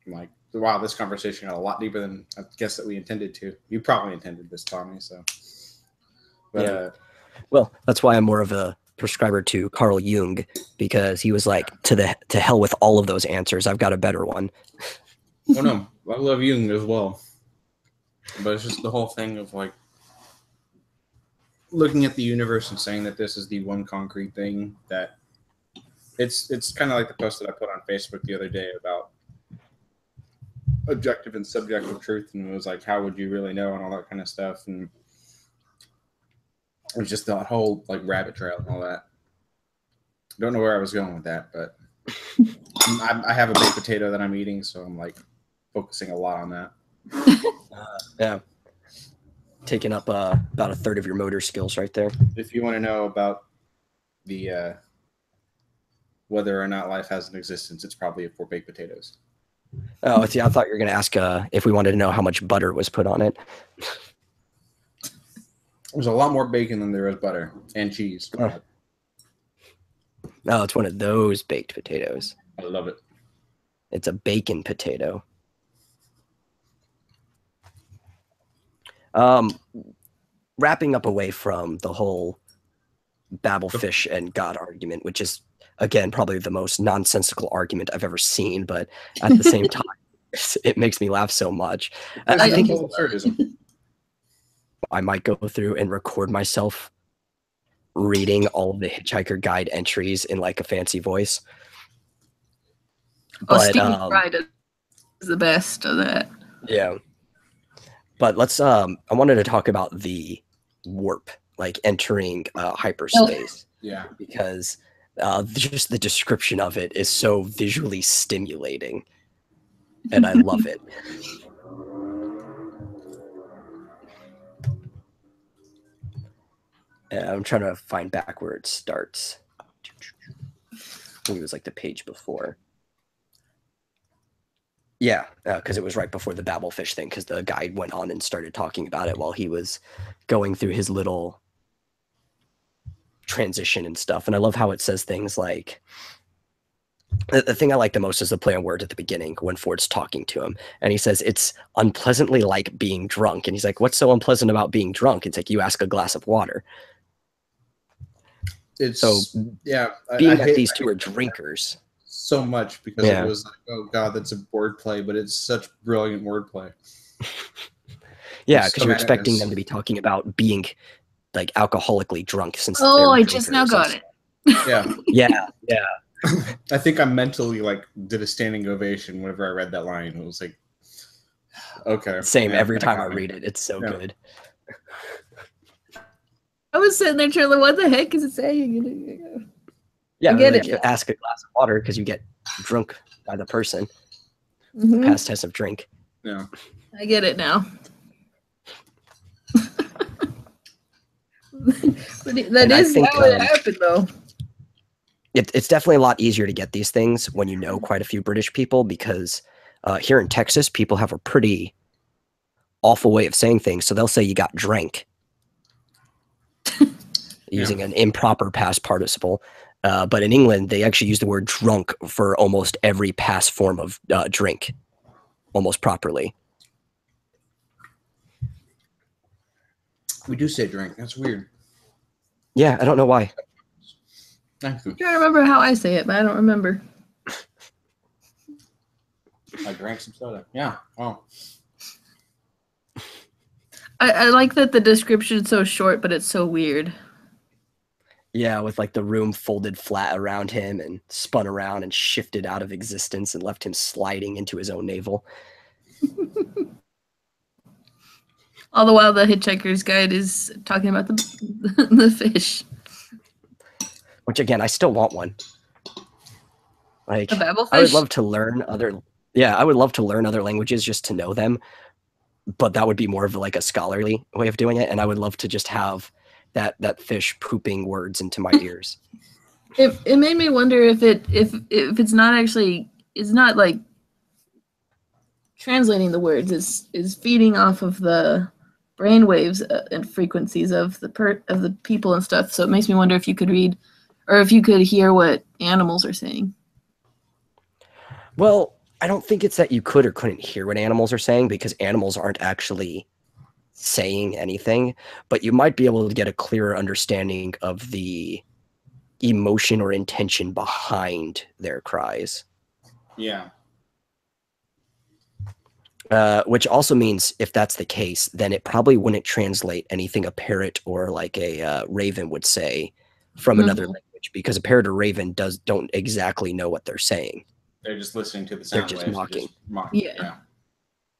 [SPEAKER 2] like, wow, this conversation got a lot deeper than I guess that we intended to. You probably intended this, Tommy, so. But,
[SPEAKER 1] yeah. Well, that's why I'm more of a prescriber to Carl Jung, because he was like, to hell with all of those answers. I've got a better one.
[SPEAKER 2] Oh no, I love Jung as well, but it's just the whole thing of like looking at the universe and saying that this is the one concrete thing that it's kind of like the post that I put on Facebook the other day about objective and subjective truth, and it was like, how would you really know, and all that kind of stuff, and it was just that whole like rabbit trail and all that. Don't know where I was going with that, but I have a baked potato that I'm eating, so I'm like focusing a lot on that.
[SPEAKER 1] Yeah. Taking up about a third of your motor skills right there.
[SPEAKER 2] If you want to know about the whether or not life has an existence, it's probably for baked potatoes.
[SPEAKER 1] Oh, see, I thought you were going to ask if we wanted to know how much butter was put on it.
[SPEAKER 2] There's a lot more bacon than there is butter and cheese.
[SPEAKER 1] Oh. No, it's one of those baked potatoes.
[SPEAKER 2] I love it.
[SPEAKER 1] It's a bacon potato. Wrapping up away from the whole Babelfish and God argument, which is, again, probably the most nonsensical argument I've ever seen, but at the same time, it makes me laugh so much. I think
[SPEAKER 2] absurdism.
[SPEAKER 1] I might go through and record myself reading all of the Hitchhiker Guide entries in like a fancy voice.
[SPEAKER 4] Oh, Stephen Fry is the best of that.
[SPEAKER 1] Yeah. But let's I wanted to talk about the warp, like entering hyperspace.
[SPEAKER 2] Yeah.
[SPEAKER 1] Because just the description of it is so visually stimulating. And I love it. I'm trying to find back where it starts. I think it was like the page before. Yeah, because it was right before the Babelfish thing, because the guide went on and started talking about it while he was going through his little transition and stuff. And I love how it says things like, the thing I like the most is the play on words at the beginning when Ford's talking to him. And he says, it's unpleasantly like being drunk. And he's like, what's so unpleasant about being drunk? It's like, you ask a glass of water.
[SPEAKER 2] It's
[SPEAKER 1] so,
[SPEAKER 2] yeah.
[SPEAKER 1] Being that these two are drinkers.
[SPEAKER 2] So much because it was like, oh god, that's a wordplay, but it's such brilliant wordplay.
[SPEAKER 1] Yeah, because you're expecting them to be talking about being like alcoholically drunk since.
[SPEAKER 4] Oh, I just now got it.
[SPEAKER 2] Yeah,
[SPEAKER 1] yeah.
[SPEAKER 2] I think I mentally like did a standing ovation whenever I read that line. It was like, okay.
[SPEAKER 1] Same every time I read it. It's so good.
[SPEAKER 4] I was sitting there trying, what the heck is it saying?
[SPEAKER 1] Yeah,
[SPEAKER 4] I get it.
[SPEAKER 1] Ask a glass of water because you get drunk by the person.
[SPEAKER 4] Mm-hmm.
[SPEAKER 1] Past test of drink.
[SPEAKER 2] Yeah,
[SPEAKER 4] I get it now. That is how it happened, though.
[SPEAKER 1] It's definitely a lot easier to get these things when you know quite a few British people, because here in Texas, people have a pretty awful way of saying things. So they'll say you got drank. Using an improper past participle. But in England, they actually use the word drunk for almost every past form of drink, almost properly.
[SPEAKER 2] We do say drink. That's weird.
[SPEAKER 1] Yeah, I don't know why.
[SPEAKER 2] Thank you.
[SPEAKER 4] I'm trying to remember how I say it, but I don't remember.
[SPEAKER 2] I drank some soda. Yeah. Oh.
[SPEAKER 4] I like that the description's so short, but it's so weird.
[SPEAKER 1] Yeah, with like the room folded flat around him and spun around and shifted out of existence and left him sliding into his own navel.
[SPEAKER 4] All the while, the Hitchhiker's Guide is talking about the fish.
[SPEAKER 1] Which again, I still want one. Like,
[SPEAKER 4] the Babelfish?
[SPEAKER 1] I would love to learn other. Yeah, I would love to learn other languages just to know them, but that would be more of like a scholarly way of doing it, and I would love to just have that fish pooping words into my ears.
[SPEAKER 4] It made me wonder if it's not actually, it's not like translating the words, is feeding off of the brain waves and frequencies of the people and stuff. So it makes me wonder if you could read or if you could hear what animals are saying.
[SPEAKER 1] Well, I don't think it's that you could or couldn't hear what animals are saying, because animals aren't actually saying anything, but you might be able to get a clearer understanding of the emotion or intention behind their cries.
[SPEAKER 2] Yeah.
[SPEAKER 1] Which also means if that's the case, then it probably wouldn't translate anything a parrot or like a raven would say from another language, because a parrot or raven don't exactly know what they're saying.
[SPEAKER 2] They're just listening to the
[SPEAKER 1] They're
[SPEAKER 2] sound
[SPEAKER 1] just
[SPEAKER 2] waves.
[SPEAKER 1] mocking.
[SPEAKER 4] Yeah.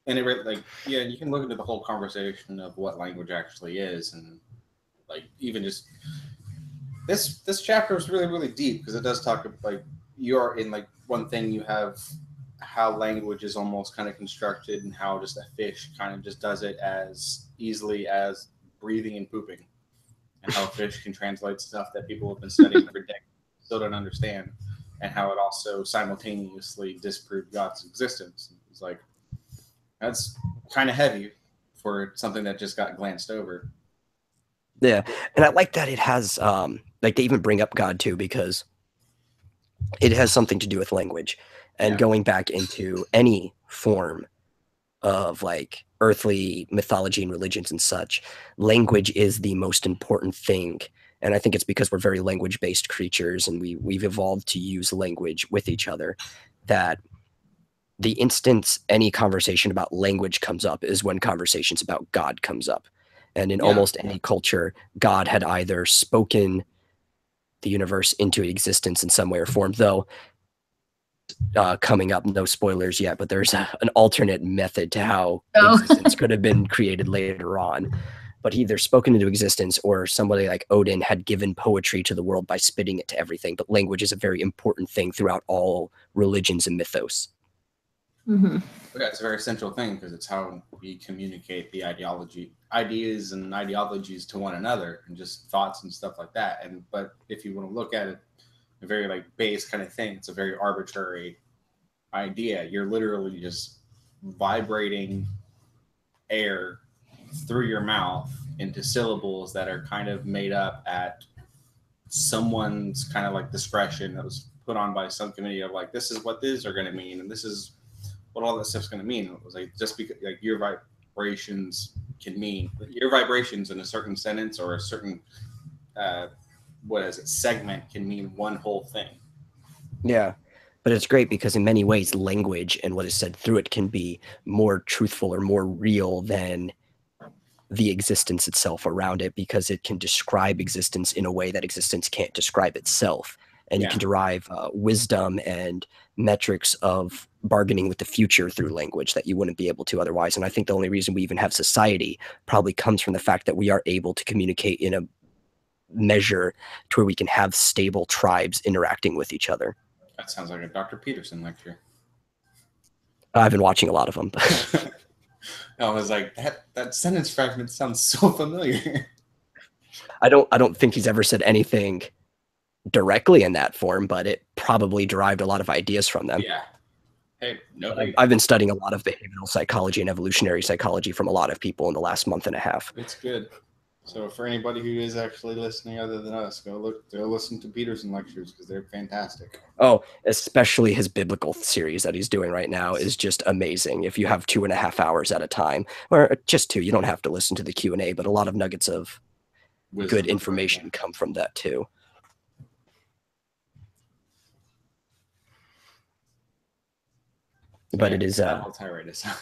[SPEAKER 2] And it like you can look into the whole conversation of what language actually is, and like even just this chapter is really really deep because it does talk about like you're in like one thing you have how language is almost kind of constructed and how just a fish kind of just does it as easily as breathing and pooping, and how a fish can translate stuff that people have been studying for decades still don't understand, and how it also simultaneously disproved God's existence. It's like that's kind of heavy for something that just got glanced over.
[SPEAKER 1] Yeah, and I like that it has like they even bring up God too, because it has something to do with language. And going back into any form of like earthly mythology and religions and such, language is the most important thing. And I think it's because we're very language-based creatures, and we've evolved to use language with each other, that the instant any conversation about language comes up is when conversations about God comes up. And in almost any culture, God had either spoken the universe into existence in some way or form, though coming up, no spoilers yet, but there's an alternate method to how existence could have been created later on. But he either spoken into existence, or somebody like Odin had given poetry to the world by spitting it to everything. But language is a very important thing throughout all religions and mythos.
[SPEAKER 2] Yeah, it's a very central thing because it's how we communicate the ideas and ideologies to one another, and just thoughts and stuff like that. And but if you want to look at it, a very like base kind of thing, it's a very arbitrary idea. You're literally just vibrating air through your mouth into syllables that are kind of made up at someone's kind of like discretion that was put on by some committee of like, this is what these are going to mean, and this is what all that stuff's going to mean. It was like, just because like your vibrations can mean your vibrations in a certain sentence or a certain segment can mean one whole thing.
[SPEAKER 1] Yeah, but it's great because in many ways language and what is said through it can be more truthful or more real than the existence itself around it, because it can describe existence in a way that existence can't describe itself. And you can derive wisdom and metrics of bargaining with the future through language that you wouldn't be able to otherwise. And I think the only reason we even have society probably comes from the fact that we are able to communicate in a measure to where we can have stable tribes interacting with each other.
[SPEAKER 2] That sounds like a Dr. Peterson lecture.
[SPEAKER 1] I've been watching a lot of them.
[SPEAKER 2] I was like, that sentence fragment sounds so familiar.
[SPEAKER 1] I don't think he's ever said anything directly in that form, but it probably derived a lot of ideas from them.
[SPEAKER 2] Yeah. Hey, no.
[SPEAKER 1] I've been studying a lot of behavioral psychology and evolutionary psychology from a lot of people in the last month and a half.
[SPEAKER 2] It's good. So for anybody who is actually listening other than us, go listen to Peterson lectures because they're fantastic.
[SPEAKER 1] Oh, especially his biblical series that he's doing right now is just amazing. If you have 2.5 hours at a time, or just 2, you don't have to listen to the Q&A, but a lot of nuggets of good information come from that too. But it is
[SPEAKER 2] I'll tirade aside.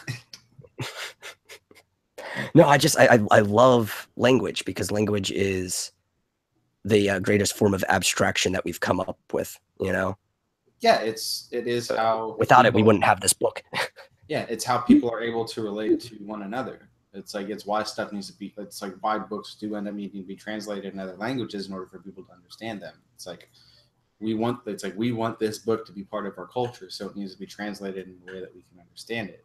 [SPEAKER 1] No, I love language because language is the greatest form of abstraction that we've come up with, you know?
[SPEAKER 2] Yeah, it is how...
[SPEAKER 1] Without it, we wouldn't have this book.
[SPEAKER 2] Yeah, it's how people are able to relate to one another. It's like, it's why stuff needs to be... It's like why books do end up needing to be translated in other languages in order for people to understand them. It's like, we want this book to be part of our culture, so it needs to be translated in a way that we can understand it.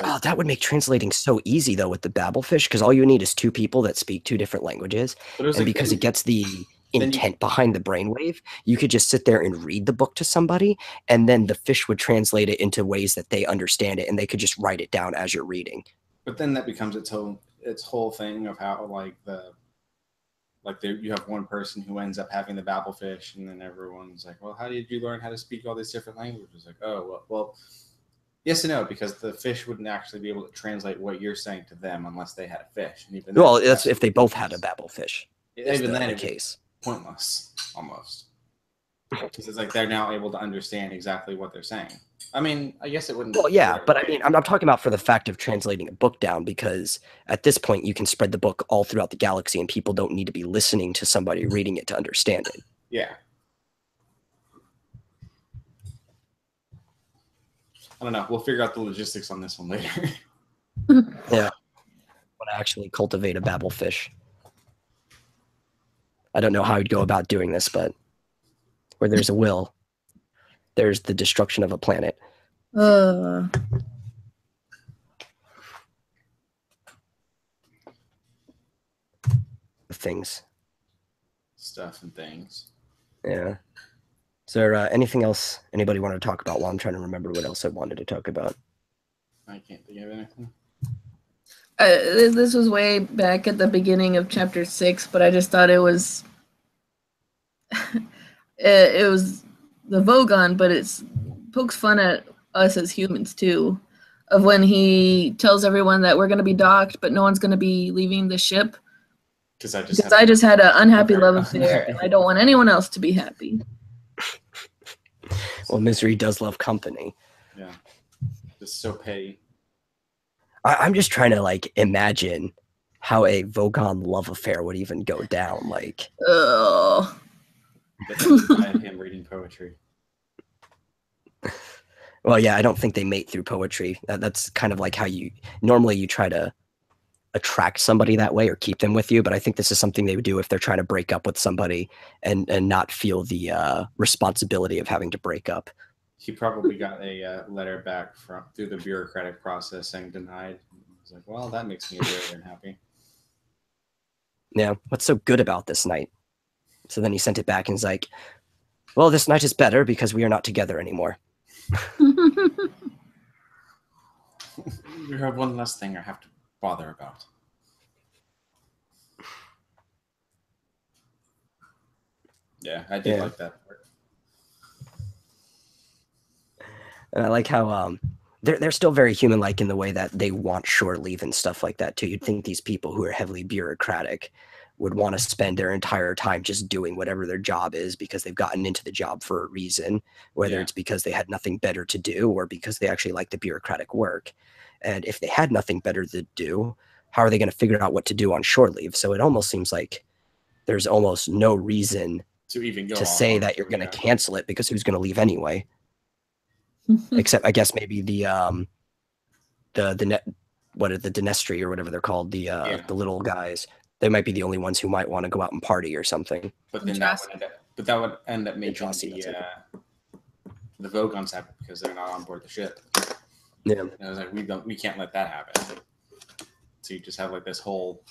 [SPEAKER 1] Oh, that would make translating so easy, though, with the Babelfish, because all you need is 2 people that speak 2 different languages. And because it gets the intent behind the brainwave, you could just sit there and read the book to somebody, and then the fish would translate it into ways that they understand it, and they could just write it down as you're reading.
[SPEAKER 2] But then that becomes its whole thing of how, you have one person who ends up having the Babelfish, and then everyone's like, well, how did you learn how to speak all these different languages? Like, oh, well, yes and no, because the fish wouldn't actually be able to translate what you're saying to them unless they had a fish. And even
[SPEAKER 1] that's if they both had a Babelfish.
[SPEAKER 2] Even then, it's pointless almost, because it's like they're now able to understand exactly what they're saying. I mean, I guess it wouldn't.
[SPEAKER 1] Well, yeah, but I mean, I'm talking about for the fact of translating a book down, because at this point you can spread the book all throughout the galaxy and people don't need to be listening to somebody reading it to understand it.
[SPEAKER 2] Yeah. I don't know. We'll figure out the logistics on this one later.
[SPEAKER 1] Yeah. Want to actually cultivate a babblefish. I don't know how I'd go about doing this, but where there's a will, there's the destruction of a planet. Things.
[SPEAKER 2] Stuff and things.
[SPEAKER 1] Yeah. Is there anything else anybody wanted to talk about while I'm trying to remember what else I wanted to talk about?
[SPEAKER 2] I can't think of anything.
[SPEAKER 4] This was way back at the beginning of chapter 6, but I just thought it was it was the Vogon, but it's pokes fun at us as humans too, of when he tells everyone that we're going to be docked, but no one's going to be leaving the ship
[SPEAKER 2] Because I
[SPEAKER 4] just had an unhappy love affair, and I don't want anyone else to be happy.
[SPEAKER 1] Well, misery does love company.
[SPEAKER 2] Yeah. Just so petty.
[SPEAKER 1] I'm just trying to like imagine how a Vogon love affair would even go down. Like,
[SPEAKER 4] Ugh.
[SPEAKER 2] Him reading poetry.
[SPEAKER 1] Well, yeah, I don't think they mate through poetry. That's kind of like how you normally try to attract somebody that way or keep them with you. But I think this is something they would do if they're trying to break up with somebody and not feel the responsibility of having to break up.
[SPEAKER 2] He probably got a letter back through the bureaucratic process saying denied. He was like, well, that makes me very unhappy.
[SPEAKER 1] Yeah, what's so good about this night? So then he sent it back and he's like, well, this night is better because we are not together anymore.
[SPEAKER 2] We have one less thing I have to bother about. Yeah, I did like that part.
[SPEAKER 1] And I like how they're still very human-like in the way that they want shore leave and stuff like that too. You'd think these people who are heavily bureaucratic would want to spend their entire time just doing whatever their job is because they've gotten into the job for a reason, whether it's because they had nothing better to do or because they actually like the bureaucratic work. And if they had nothing better to do, how are they going to figure out what to do on shore leave? So it almost seems like there's almost no reason
[SPEAKER 2] to even go
[SPEAKER 1] to say that you're going to cancel it, because who's going to leave anyway? Except I guess maybe the Dynastry or whatever they're called, the little guys. They might be the only ones who might want to go out and party or something.
[SPEAKER 2] But then that would end up making the Vogons happy because they're not on board the ship.
[SPEAKER 1] Yeah.
[SPEAKER 2] And I was like, we can't let that happen. So you just have like this whole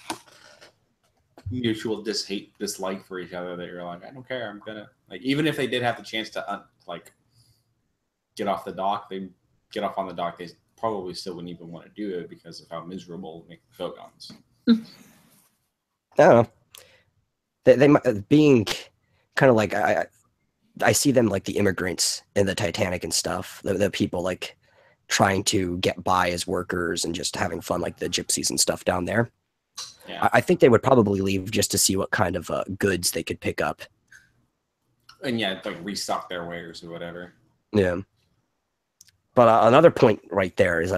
[SPEAKER 2] mutual dislike for each other that you're like, I don't care. I'm gonna like, even if they did have the chance to get off the dock, they probably still wouldn't even want to do it because of how miserable it would make the Vogons.
[SPEAKER 1] I don't know. They being kind of like I see them like the immigrants in the Titanic and stuff. The people like trying to get by as workers and just having fun, like the gypsies and stuff down there.
[SPEAKER 2] Yeah.
[SPEAKER 1] I think they would probably leave just to see what kind of goods they could pick up.
[SPEAKER 2] And like restock their wares or whatever.
[SPEAKER 1] Yeah. But another point right there is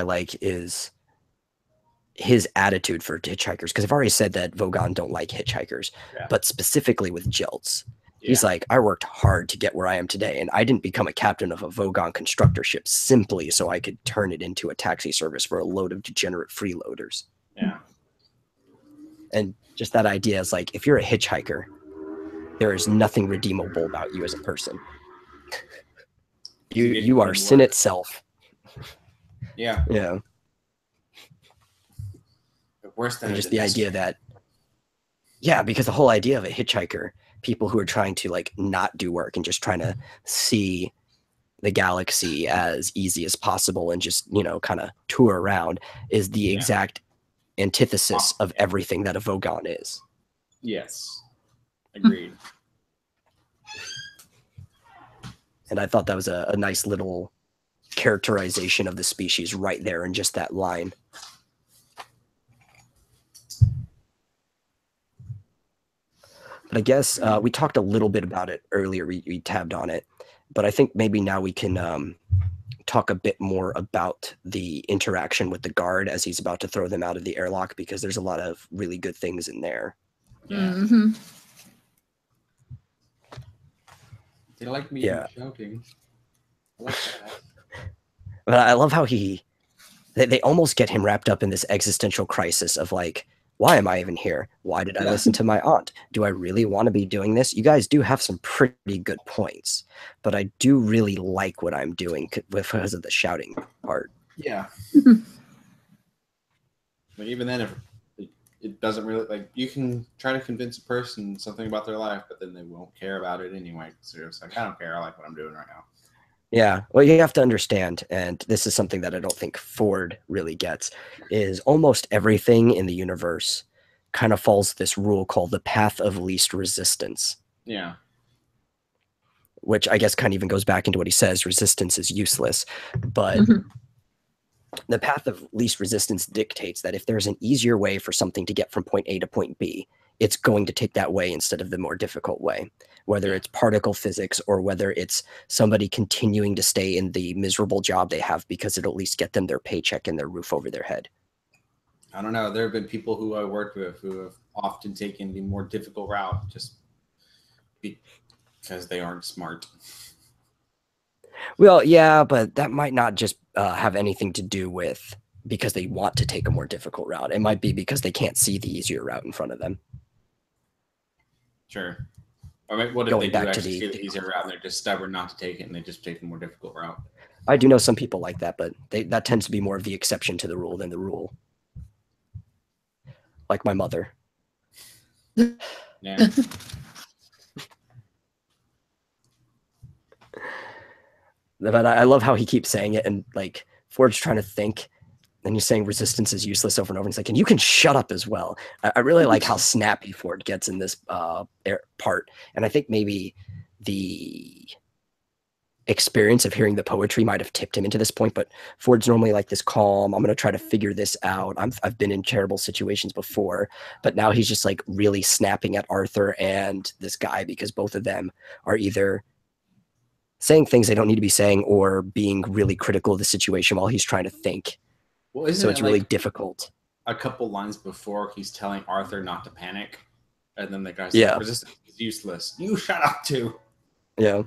[SPEAKER 1] his attitude for hitchhikers, because I've already said that Vogon don't like hitchhikers, but specifically with jilts. He's like, I worked hard to get where I am today, and I didn't become a captain of a Vogon constructor ship simply so I could turn it into a taxi service for a load of degenerate freeloaders.
[SPEAKER 2] Yeah.
[SPEAKER 1] And just that idea is like, if you're a hitchhiker, there is nothing redeemable about you as a person. You are sin itself.
[SPEAKER 2] Yeah.
[SPEAKER 1] Yeah.
[SPEAKER 2] Worse than
[SPEAKER 1] just the idea that, because the whole idea of a hitchhiker, people who are trying to like not do work and just trying to see the galaxy as easy as possible and just, kind of tour around, is the exact antithesis of everything that a Vogon is.
[SPEAKER 2] Yes. Agreed.
[SPEAKER 1] And I thought that was a nice little characterization of the species right there in just that line. But I guess we talked a little bit about it earlier. We tabbed on it. But I think maybe now we can talk a bit more about the interaction with the guard as he's about to throw them out of the airlock, because there's a lot of really good things in there.
[SPEAKER 2] Yeah.
[SPEAKER 4] Mm-hmm.
[SPEAKER 2] They like me shouting. I like that.
[SPEAKER 1] But I love how they almost get him wrapped up in this existential crisis of like, why am I even here? Why did I listen to my aunt? Do I really want to be doing this? You guys do have some pretty good points, but I do really like what I'm doing because of the shouting part.
[SPEAKER 2] Yeah. But even then, if it doesn't really, like, you can try to convince a person something about their life, but then they won't care about it anyway. So you're just like, I don't care. I like what I'm doing right now.
[SPEAKER 1] Yeah, well, you have to understand, and this is something that I don't think Ford really gets, is almost everything in the universe kind of follows this rule called the path of least resistance.
[SPEAKER 2] Yeah.
[SPEAKER 1] Which I guess kind of even goes back into what he says, resistance is useless. But the path of least resistance dictates that if there's an easier way for something to get from point A to point B, it's going to take that way instead of the more difficult way. Whether it's particle physics or whether it's somebody continuing to stay in the miserable job they have because it'll at least get them their paycheck and their roof over their head.
[SPEAKER 2] I don't know. There have been people who I worked with who have often taken the more difficult route just because they aren't smart.
[SPEAKER 1] Well, yeah, but that might not just have anything to do with because they want to take a more difficult route. It might be because they can't see the easier route in front of them.
[SPEAKER 2] Sure. Or maybe what if
[SPEAKER 1] Going
[SPEAKER 2] they do
[SPEAKER 1] back to
[SPEAKER 2] actually see
[SPEAKER 1] the-
[SPEAKER 2] the easier route and they're just stubborn not to take it and they just take the more difficult route?
[SPEAKER 1] I do know some people like that, but that tends to be more of the exception to the rule than the rule. Like my mother.
[SPEAKER 2] Yeah.
[SPEAKER 1] But I love how he keeps saying it, and like Ford's trying to think, and he's saying resistance is useless over and over. And it's like, and you can shut up as well. I really like how snappy Ford gets in this part, and I think maybe the experience of hearing the poetry might have tipped him into this point. But Ford's normally like this calm, I'm going to try to figure this out. I've been in terrible situations before, but now he's just like really snapping at Arthur and this guy because both of them are either saying things they don't need to be saying or being really critical of the situation while he's trying to think.
[SPEAKER 2] Well, isn't
[SPEAKER 1] So
[SPEAKER 2] it
[SPEAKER 1] it's really
[SPEAKER 2] like
[SPEAKER 1] difficult.
[SPEAKER 2] a couple lines before he's telling Arthur not to panic, and then the guy's
[SPEAKER 1] Yeah.
[SPEAKER 2] like, resistance is useless. You shut up too.
[SPEAKER 1] Yeah.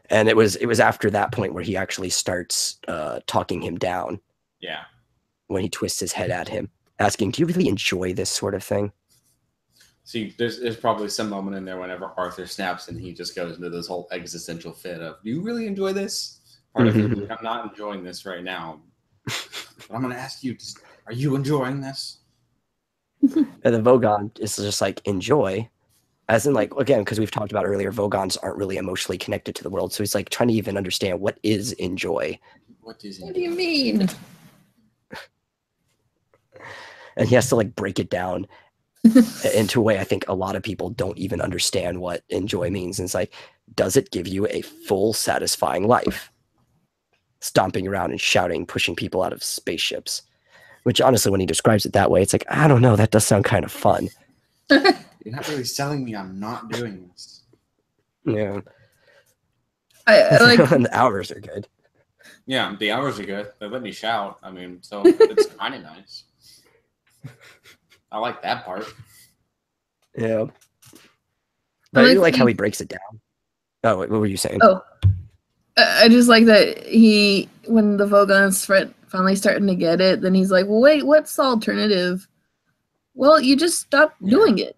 [SPEAKER 1] And it was after that point where he actually starts talking him down
[SPEAKER 2] Yeah.
[SPEAKER 1] when he twists his head at him, asking, do you really enjoy this sort of thing?
[SPEAKER 2] See, there's probably some moment in there whenever Arthur snaps and he just goes into this whole existential fit of, do you really enjoy this? Part of him, I'm not enjoying this right now. But I'm going to ask you, are you enjoying this?
[SPEAKER 1] And then Vogon is just like, enjoy. As in, like, again, because we've talked about earlier, Vogons aren't really emotionally connected to the world. So he's like trying to even understand what is enjoy.
[SPEAKER 2] What do
[SPEAKER 4] you mean?
[SPEAKER 1] And he has to like break it down into a way I think a lot of people don't even understand what enjoy means. And it's like, does it give you a full, satisfying life? Stomping around and shouting, pushing people out of spaceships. Which honestly, when he describes it that way, it's like, I don't know, that does sound kind of fun.
[SPEAKER 2] You're not really selling me on not doing this.
[SPEAKER 1] Yeah.
[SPEAKER 4] I like
[SPEAKER 1] And the hours are good.
[SPEAKER 2] Yeah, the hours are good. They let me shout. I mean, so it's kind of nice. I like that part.
[SPEAKER 1] Yeah. But I
[SPEAKER 4] like
[SPEAKER 1] do like how
[SPEAKER 4] he-
[SPEAKER 1] he breaks it down. Oh, wait, what were you saying?
[SPEAKER 4] Oh, I just like that when the Vogons finally starting to get it, then he's like, well, wait, what's the alternative? Well, you just stop doing it.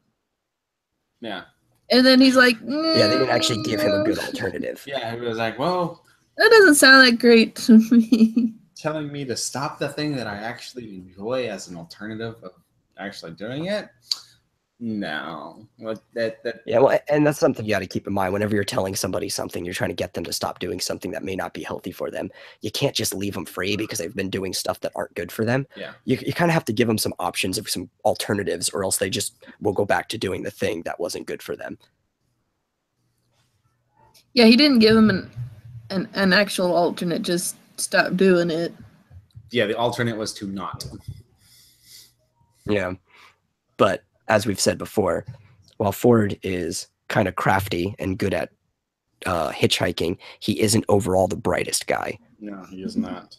[SPEAKER 2] Yeah.
[SPEAKER 4] And then he's like,
[SPEAKER 1] Yeah, they didn't actually give him a good alternative.
[SPEAKER 2] Yeah, he was like, well,
[SPEAKER 4] that doesn't sound that great to me.
[SPEAKER 2] telling me to stop the thing that I actually enjoy as an alternative of actually doing it? No.
[SPEAKER 1] Yeah, well, and that's something you got to keep in mind. Whenever you're telling somebody something, you're trying to get them to stop doing something that may not be healthy for them. You can't just leave them free because they've been doing stuff that aren't good for them.
[SPEAKER 2] Yeah.
[SPEAKER 1] You kind of have to give them some options of some alternatives, or else they just will go back to doing the thing that wasn't good for them.
[SPEAKER 4] Yeah, he didn't give him an actual alternate, just stop doing it.
[SPEAKER 2] Yeah, the alternate was to not.
[SPEAKER 1] Yeah. But as we've said before, while Ford is kind of crafty and good at hitchhiking, he isn't overall the brightest guy.
[SPEAKER 2] No, he is not.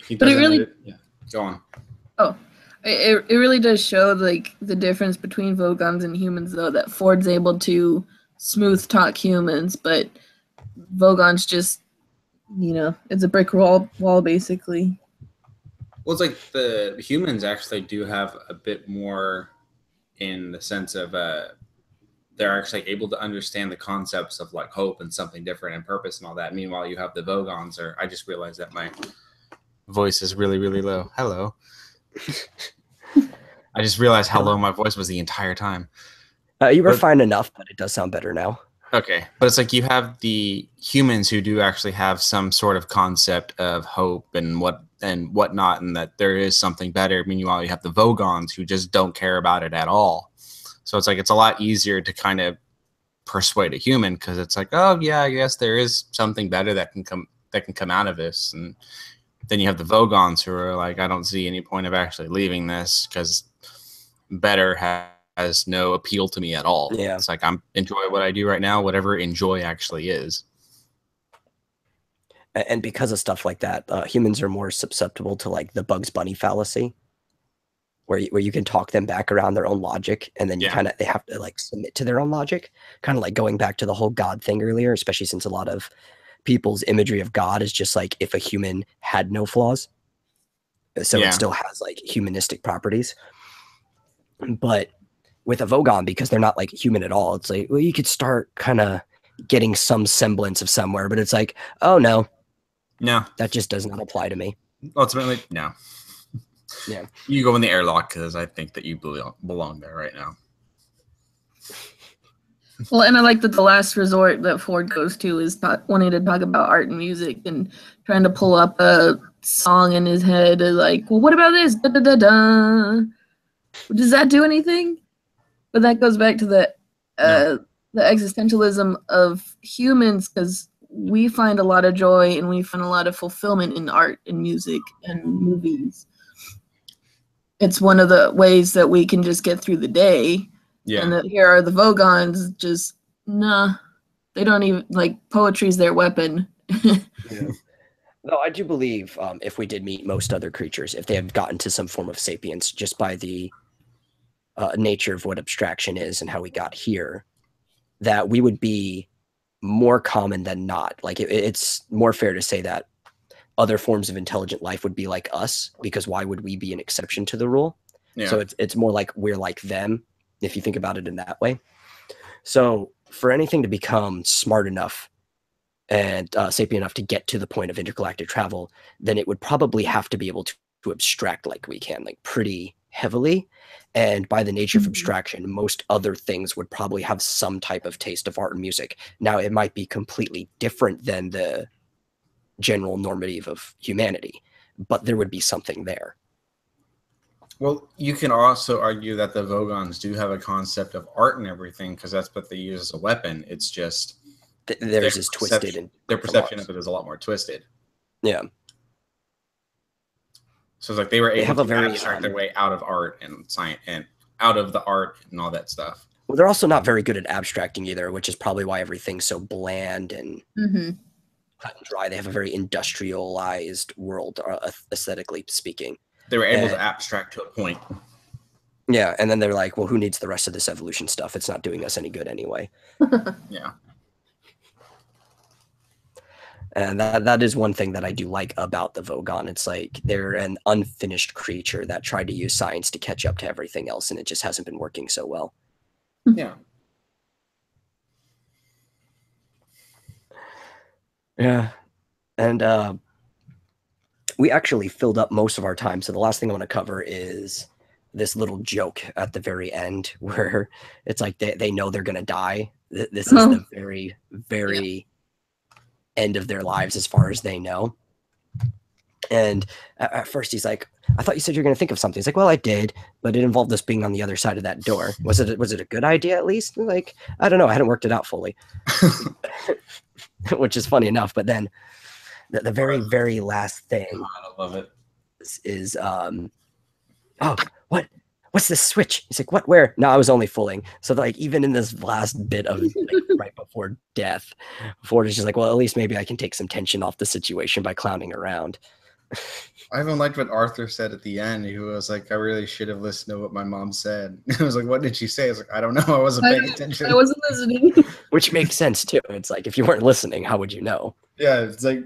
[SPEAKER 2] He
[SPEAKER 4] But it
[SPEAKER 2] doesn't.
[SPEAKER 4] really-
[SPEAKER 2] Yeah, go on.
[SPEAKER 4] Oh, it really does show like the difference between Vogons and humans, though. That Ford's able to smooth talk humans, but Vogons just, it's a brick wall basically.
[SPEAKER 2] Well, it's like the humans actually do have a bit more in the sense of they're actually able to understand the concepts of like hope and something different and purpose and all that. Meanwhile, you have the Vogons, or I just realized that my voice is really, really low. Hello. I just realized how low my voice was the entire time.
[SPEAKER 1] You were fine enough, but it does sound better now.
[SPEAKER 2] Okay, but it's like you have the humans who do actually have some sort of concept of hope and whatnot, and that there is something better. Meanwhile, you have the Vogons who just don't care about it at all. So it's like it's a lot easier to kind of persuade a human because it's like, oh yeah, I guess there is something better that can come out of this. And then you have the Vogons who are like, I don't see any point of actually leaving this because better has no appeal to me at all.
[SPEAKER 1] Yeah.
[SPEAKER 2] It's like I'm enjoy what I do right now, whatever enjoy actually is.
[SPEAKER 1] And because of stuff like that, humans are more susceptible to like the Bugs Bunny fallacy, where you can talk them back around their own logic, and then they have to like submit to their own logic, kind of like going back to the whole God thing earlier, especially since a lot of people's imagery of God is just like if a human had no flaws, so it still has like humanistic properties. But with a Vogon, because they're not like human at all, it's like, well, you could start kind of getting some semblance of somewhere, but it's like, oh no, that just does not apply to me.
[SPEAKER 2] Ultimately, no.
[SPEAKER 1] Yeah,
[SPEAKER 2] you go in the airlock because I think that you belong there right now.
[SPEAKER 4] Well, and I like that the last resort that Ford goes to is wanting to talk about art and music and trying to pull up a song in his head. Like, well, what about this? Da, da, da, da. Does that do anything? But that goes back to the existentialism of humans, because we find a lot of joy and we find a lot of fulfillment in art and music and movies. It's one of the ways that we can just get through the day.
[SPEAKER 2] Yeah.
[SPEAKER 4] And here are the Vogons, just, they don't even, like, poetry's their weapon.
[SPEAKER 1] Yeah. Though I do believe if we did meet most other creatures, if they have gotten to some form of sapience just by the nature of what abstraction is and how we got here, that we would be more common than not. Like it's more fair to say that other forms of intelligent life would be like us, because why would we be an exception to the rule? Yeah. So it's more like we're like them, if you think about it in that way. So for anything to become smart enough and sapient enough to get to the point of intergalactic travel, then it would probably have to be able to abstract like we can, like pretty heavily. And by the nature of abstraction, most other things would probably have some type of taste of art and music. Now, it might be completely different than the general normative of humanity, but there would be something there.
[SPEAKER 2] Well, you can also argue that the Vogons do have a concept of art and everything, because that's what they use as a weapon. It's just
[SPEAKER 1] theirs is twisted, and
[SPEAKER 2] their perception of it is a lot more twisted.
[SPEAKER 1] Yeah.
[SPEAKER 2] So it's like they were able to abstract their way out of art and science and out of the art and all that stuff.
[SPEAKER 1] Well, they're also not very good at abstracting either, which is probably why everything's so bland and cut and dry. They have a very industrialized world, aesthetically speaking.
[SPEAKER 2] They were able to abstract to a point.
[SPEAKER 1] Yeah, and then they're like, well, who needs the rest of this evolution stuff? It's not doing us any good anyway.
[SPEAKER 2] Yeah.
[SPEAKER 1] And that is one thing that I do like about the Vogon. It's like they're an unfinished creature that tried to use science to catch up to everything else, and it just hasn't been working so well.
[SPEAKER 2] Yeah.
[SPEAKER 1] Yeah. And we actually filled up most of our time, so the last thing I want to cover is this little joke at the very end where it's like they know they're going to die. This is the very, very end of their lives as far as they know. And at first he's like, I thought you said you're going to think of something. He's like, well, I did, but it involved us being on the other side of that door. Was it a good idea at least? Like, I don't know. I hadn't worked it out fully, which is funny enough. But then the very, very last thing
[SPEAKER 2] I love it.
[SPEAKER 1] is oh, what what's this switch? He's like, what, where? No, I was only fooling. So like, even in this last bit of like, right before death, Ford is just like, well, at least maybe I can take some tension off the situation by clowning around.
[SPEAKER 2] I even liked what Arthur said at the end. He was like, I really should have listened to what my mom said. I was like, what did she say? I was like, I don't know. I wasn't paying attention.
[SPEAKER 4] I wasn't listening.
[SPEAKER 1] Which makes sense too. It's like, if you weren't listening, how would you know?
[SPEAKER 2] Yeah, it's like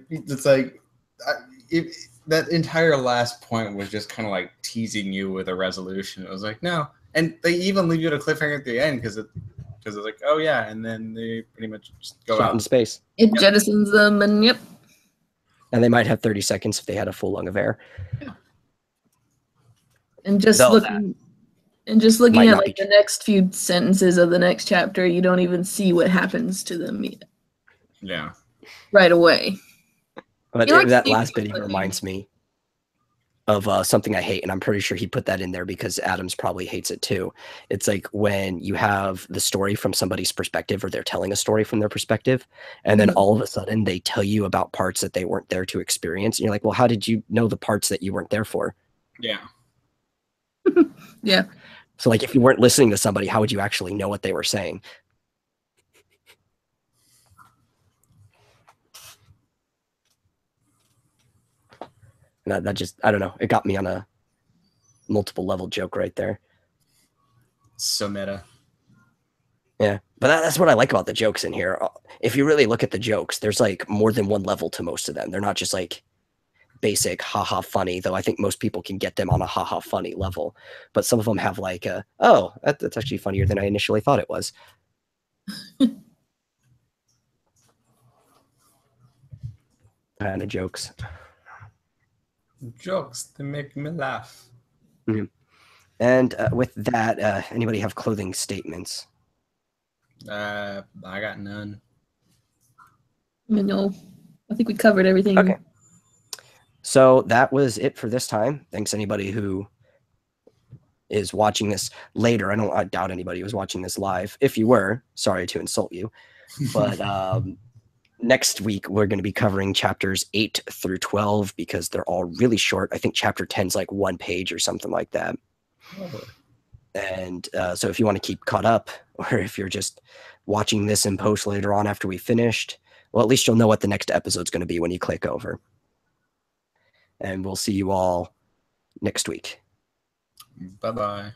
[SPEAKER 2] that entire last point was just kind of like teasing you with a resolution. It was like, no. And they even leave you at a cliffhanger at the end because it's like, oh yeah, and then they pretty much just go
[SPEAKER 1] Shot
[SPEAKER 2] out
[SPEAKER 1] in space.
[SPEAKER 4] It jettisons them, and yep.
[SPEAKER 1] And they might have 30 seconds if they had a full lung of air.
[SPEAKER 4] And just
[SPEAKER 1] Though
[SPEAKER 4] looking
[SPEAKER 1] might
[SPEAKER 4] at
[SPEAKER 1] not
[SPEAKER 4] like
[SPEAKER 1] be
[SPEAKER 4] the next few sentences of the next chapter, you don't even see what happens to them
[SPEAKER 2] Yeah.
[SPEAKER 4] right away.
[SPEAKER 1] But
[SPEAKER 4] You like
[SPEAKER 1] that
[SPEAKER 4] seeing
[SPEAKER 1] last bit even
[SPEAKER 4] cliffhangers.
[SPEAKER 1] reminds me of something I hate, and I'm pretty sure he put that in there because Adams probably hates it too. It's like when you have the story from somebody's perspective, or they're telling a story from their perspective, and then all of a sudden they tell you about parts that they weren't there to experience, and you're like, well, how did you know the parts that you weren't there for?
[SPEAKER 2] Yeah.
[SPEAKER 4] Yeah.
[SPEAKER 1] So like, if you weren't listening to somebody, how would you actually know what they were saying? And that just, I don't know, it got me on a multiple level joke right there.
[SPEAKER 2] So meta.
[SPEAKER 1] Yeah, but that's what I like about the jokes in here. If you really look at the jokes, there's like more than one level to most of them. They're not just like basic haha funny, though I think most people can get them on a haha funny level. But some of them have like a, oh, that's actually funnier than I initially thought it was. Kind of jokes.
[SPEAKER 2] Jokes to make me laugh.
[SPEAKER 1] Mm-hmm. And with that, anybody have clothing statements?
[SPEAKER 2] I got none.
[SPEAKER 4] No, I think we covered everything.
[SPEAKER 1] Okay. So that was it for this time. Thanks anybody who is watching this later. I doubt anybody was watching this live. If you were, sorry to insult you. But next week, we're going to be covering chapters 8 through 12 because they're all really short. I think chapter 10 is like 1 page or something like that.
[SPEAKER 2] Oh.
[SPEAKER 1] And so if you want to keep caught up, or if you're just watching this in post later on after we finished, well, at least you'll know what the next episode's going to be when you click over. And we'll see you all next week.
[SPEAKER 2] Bye-bye.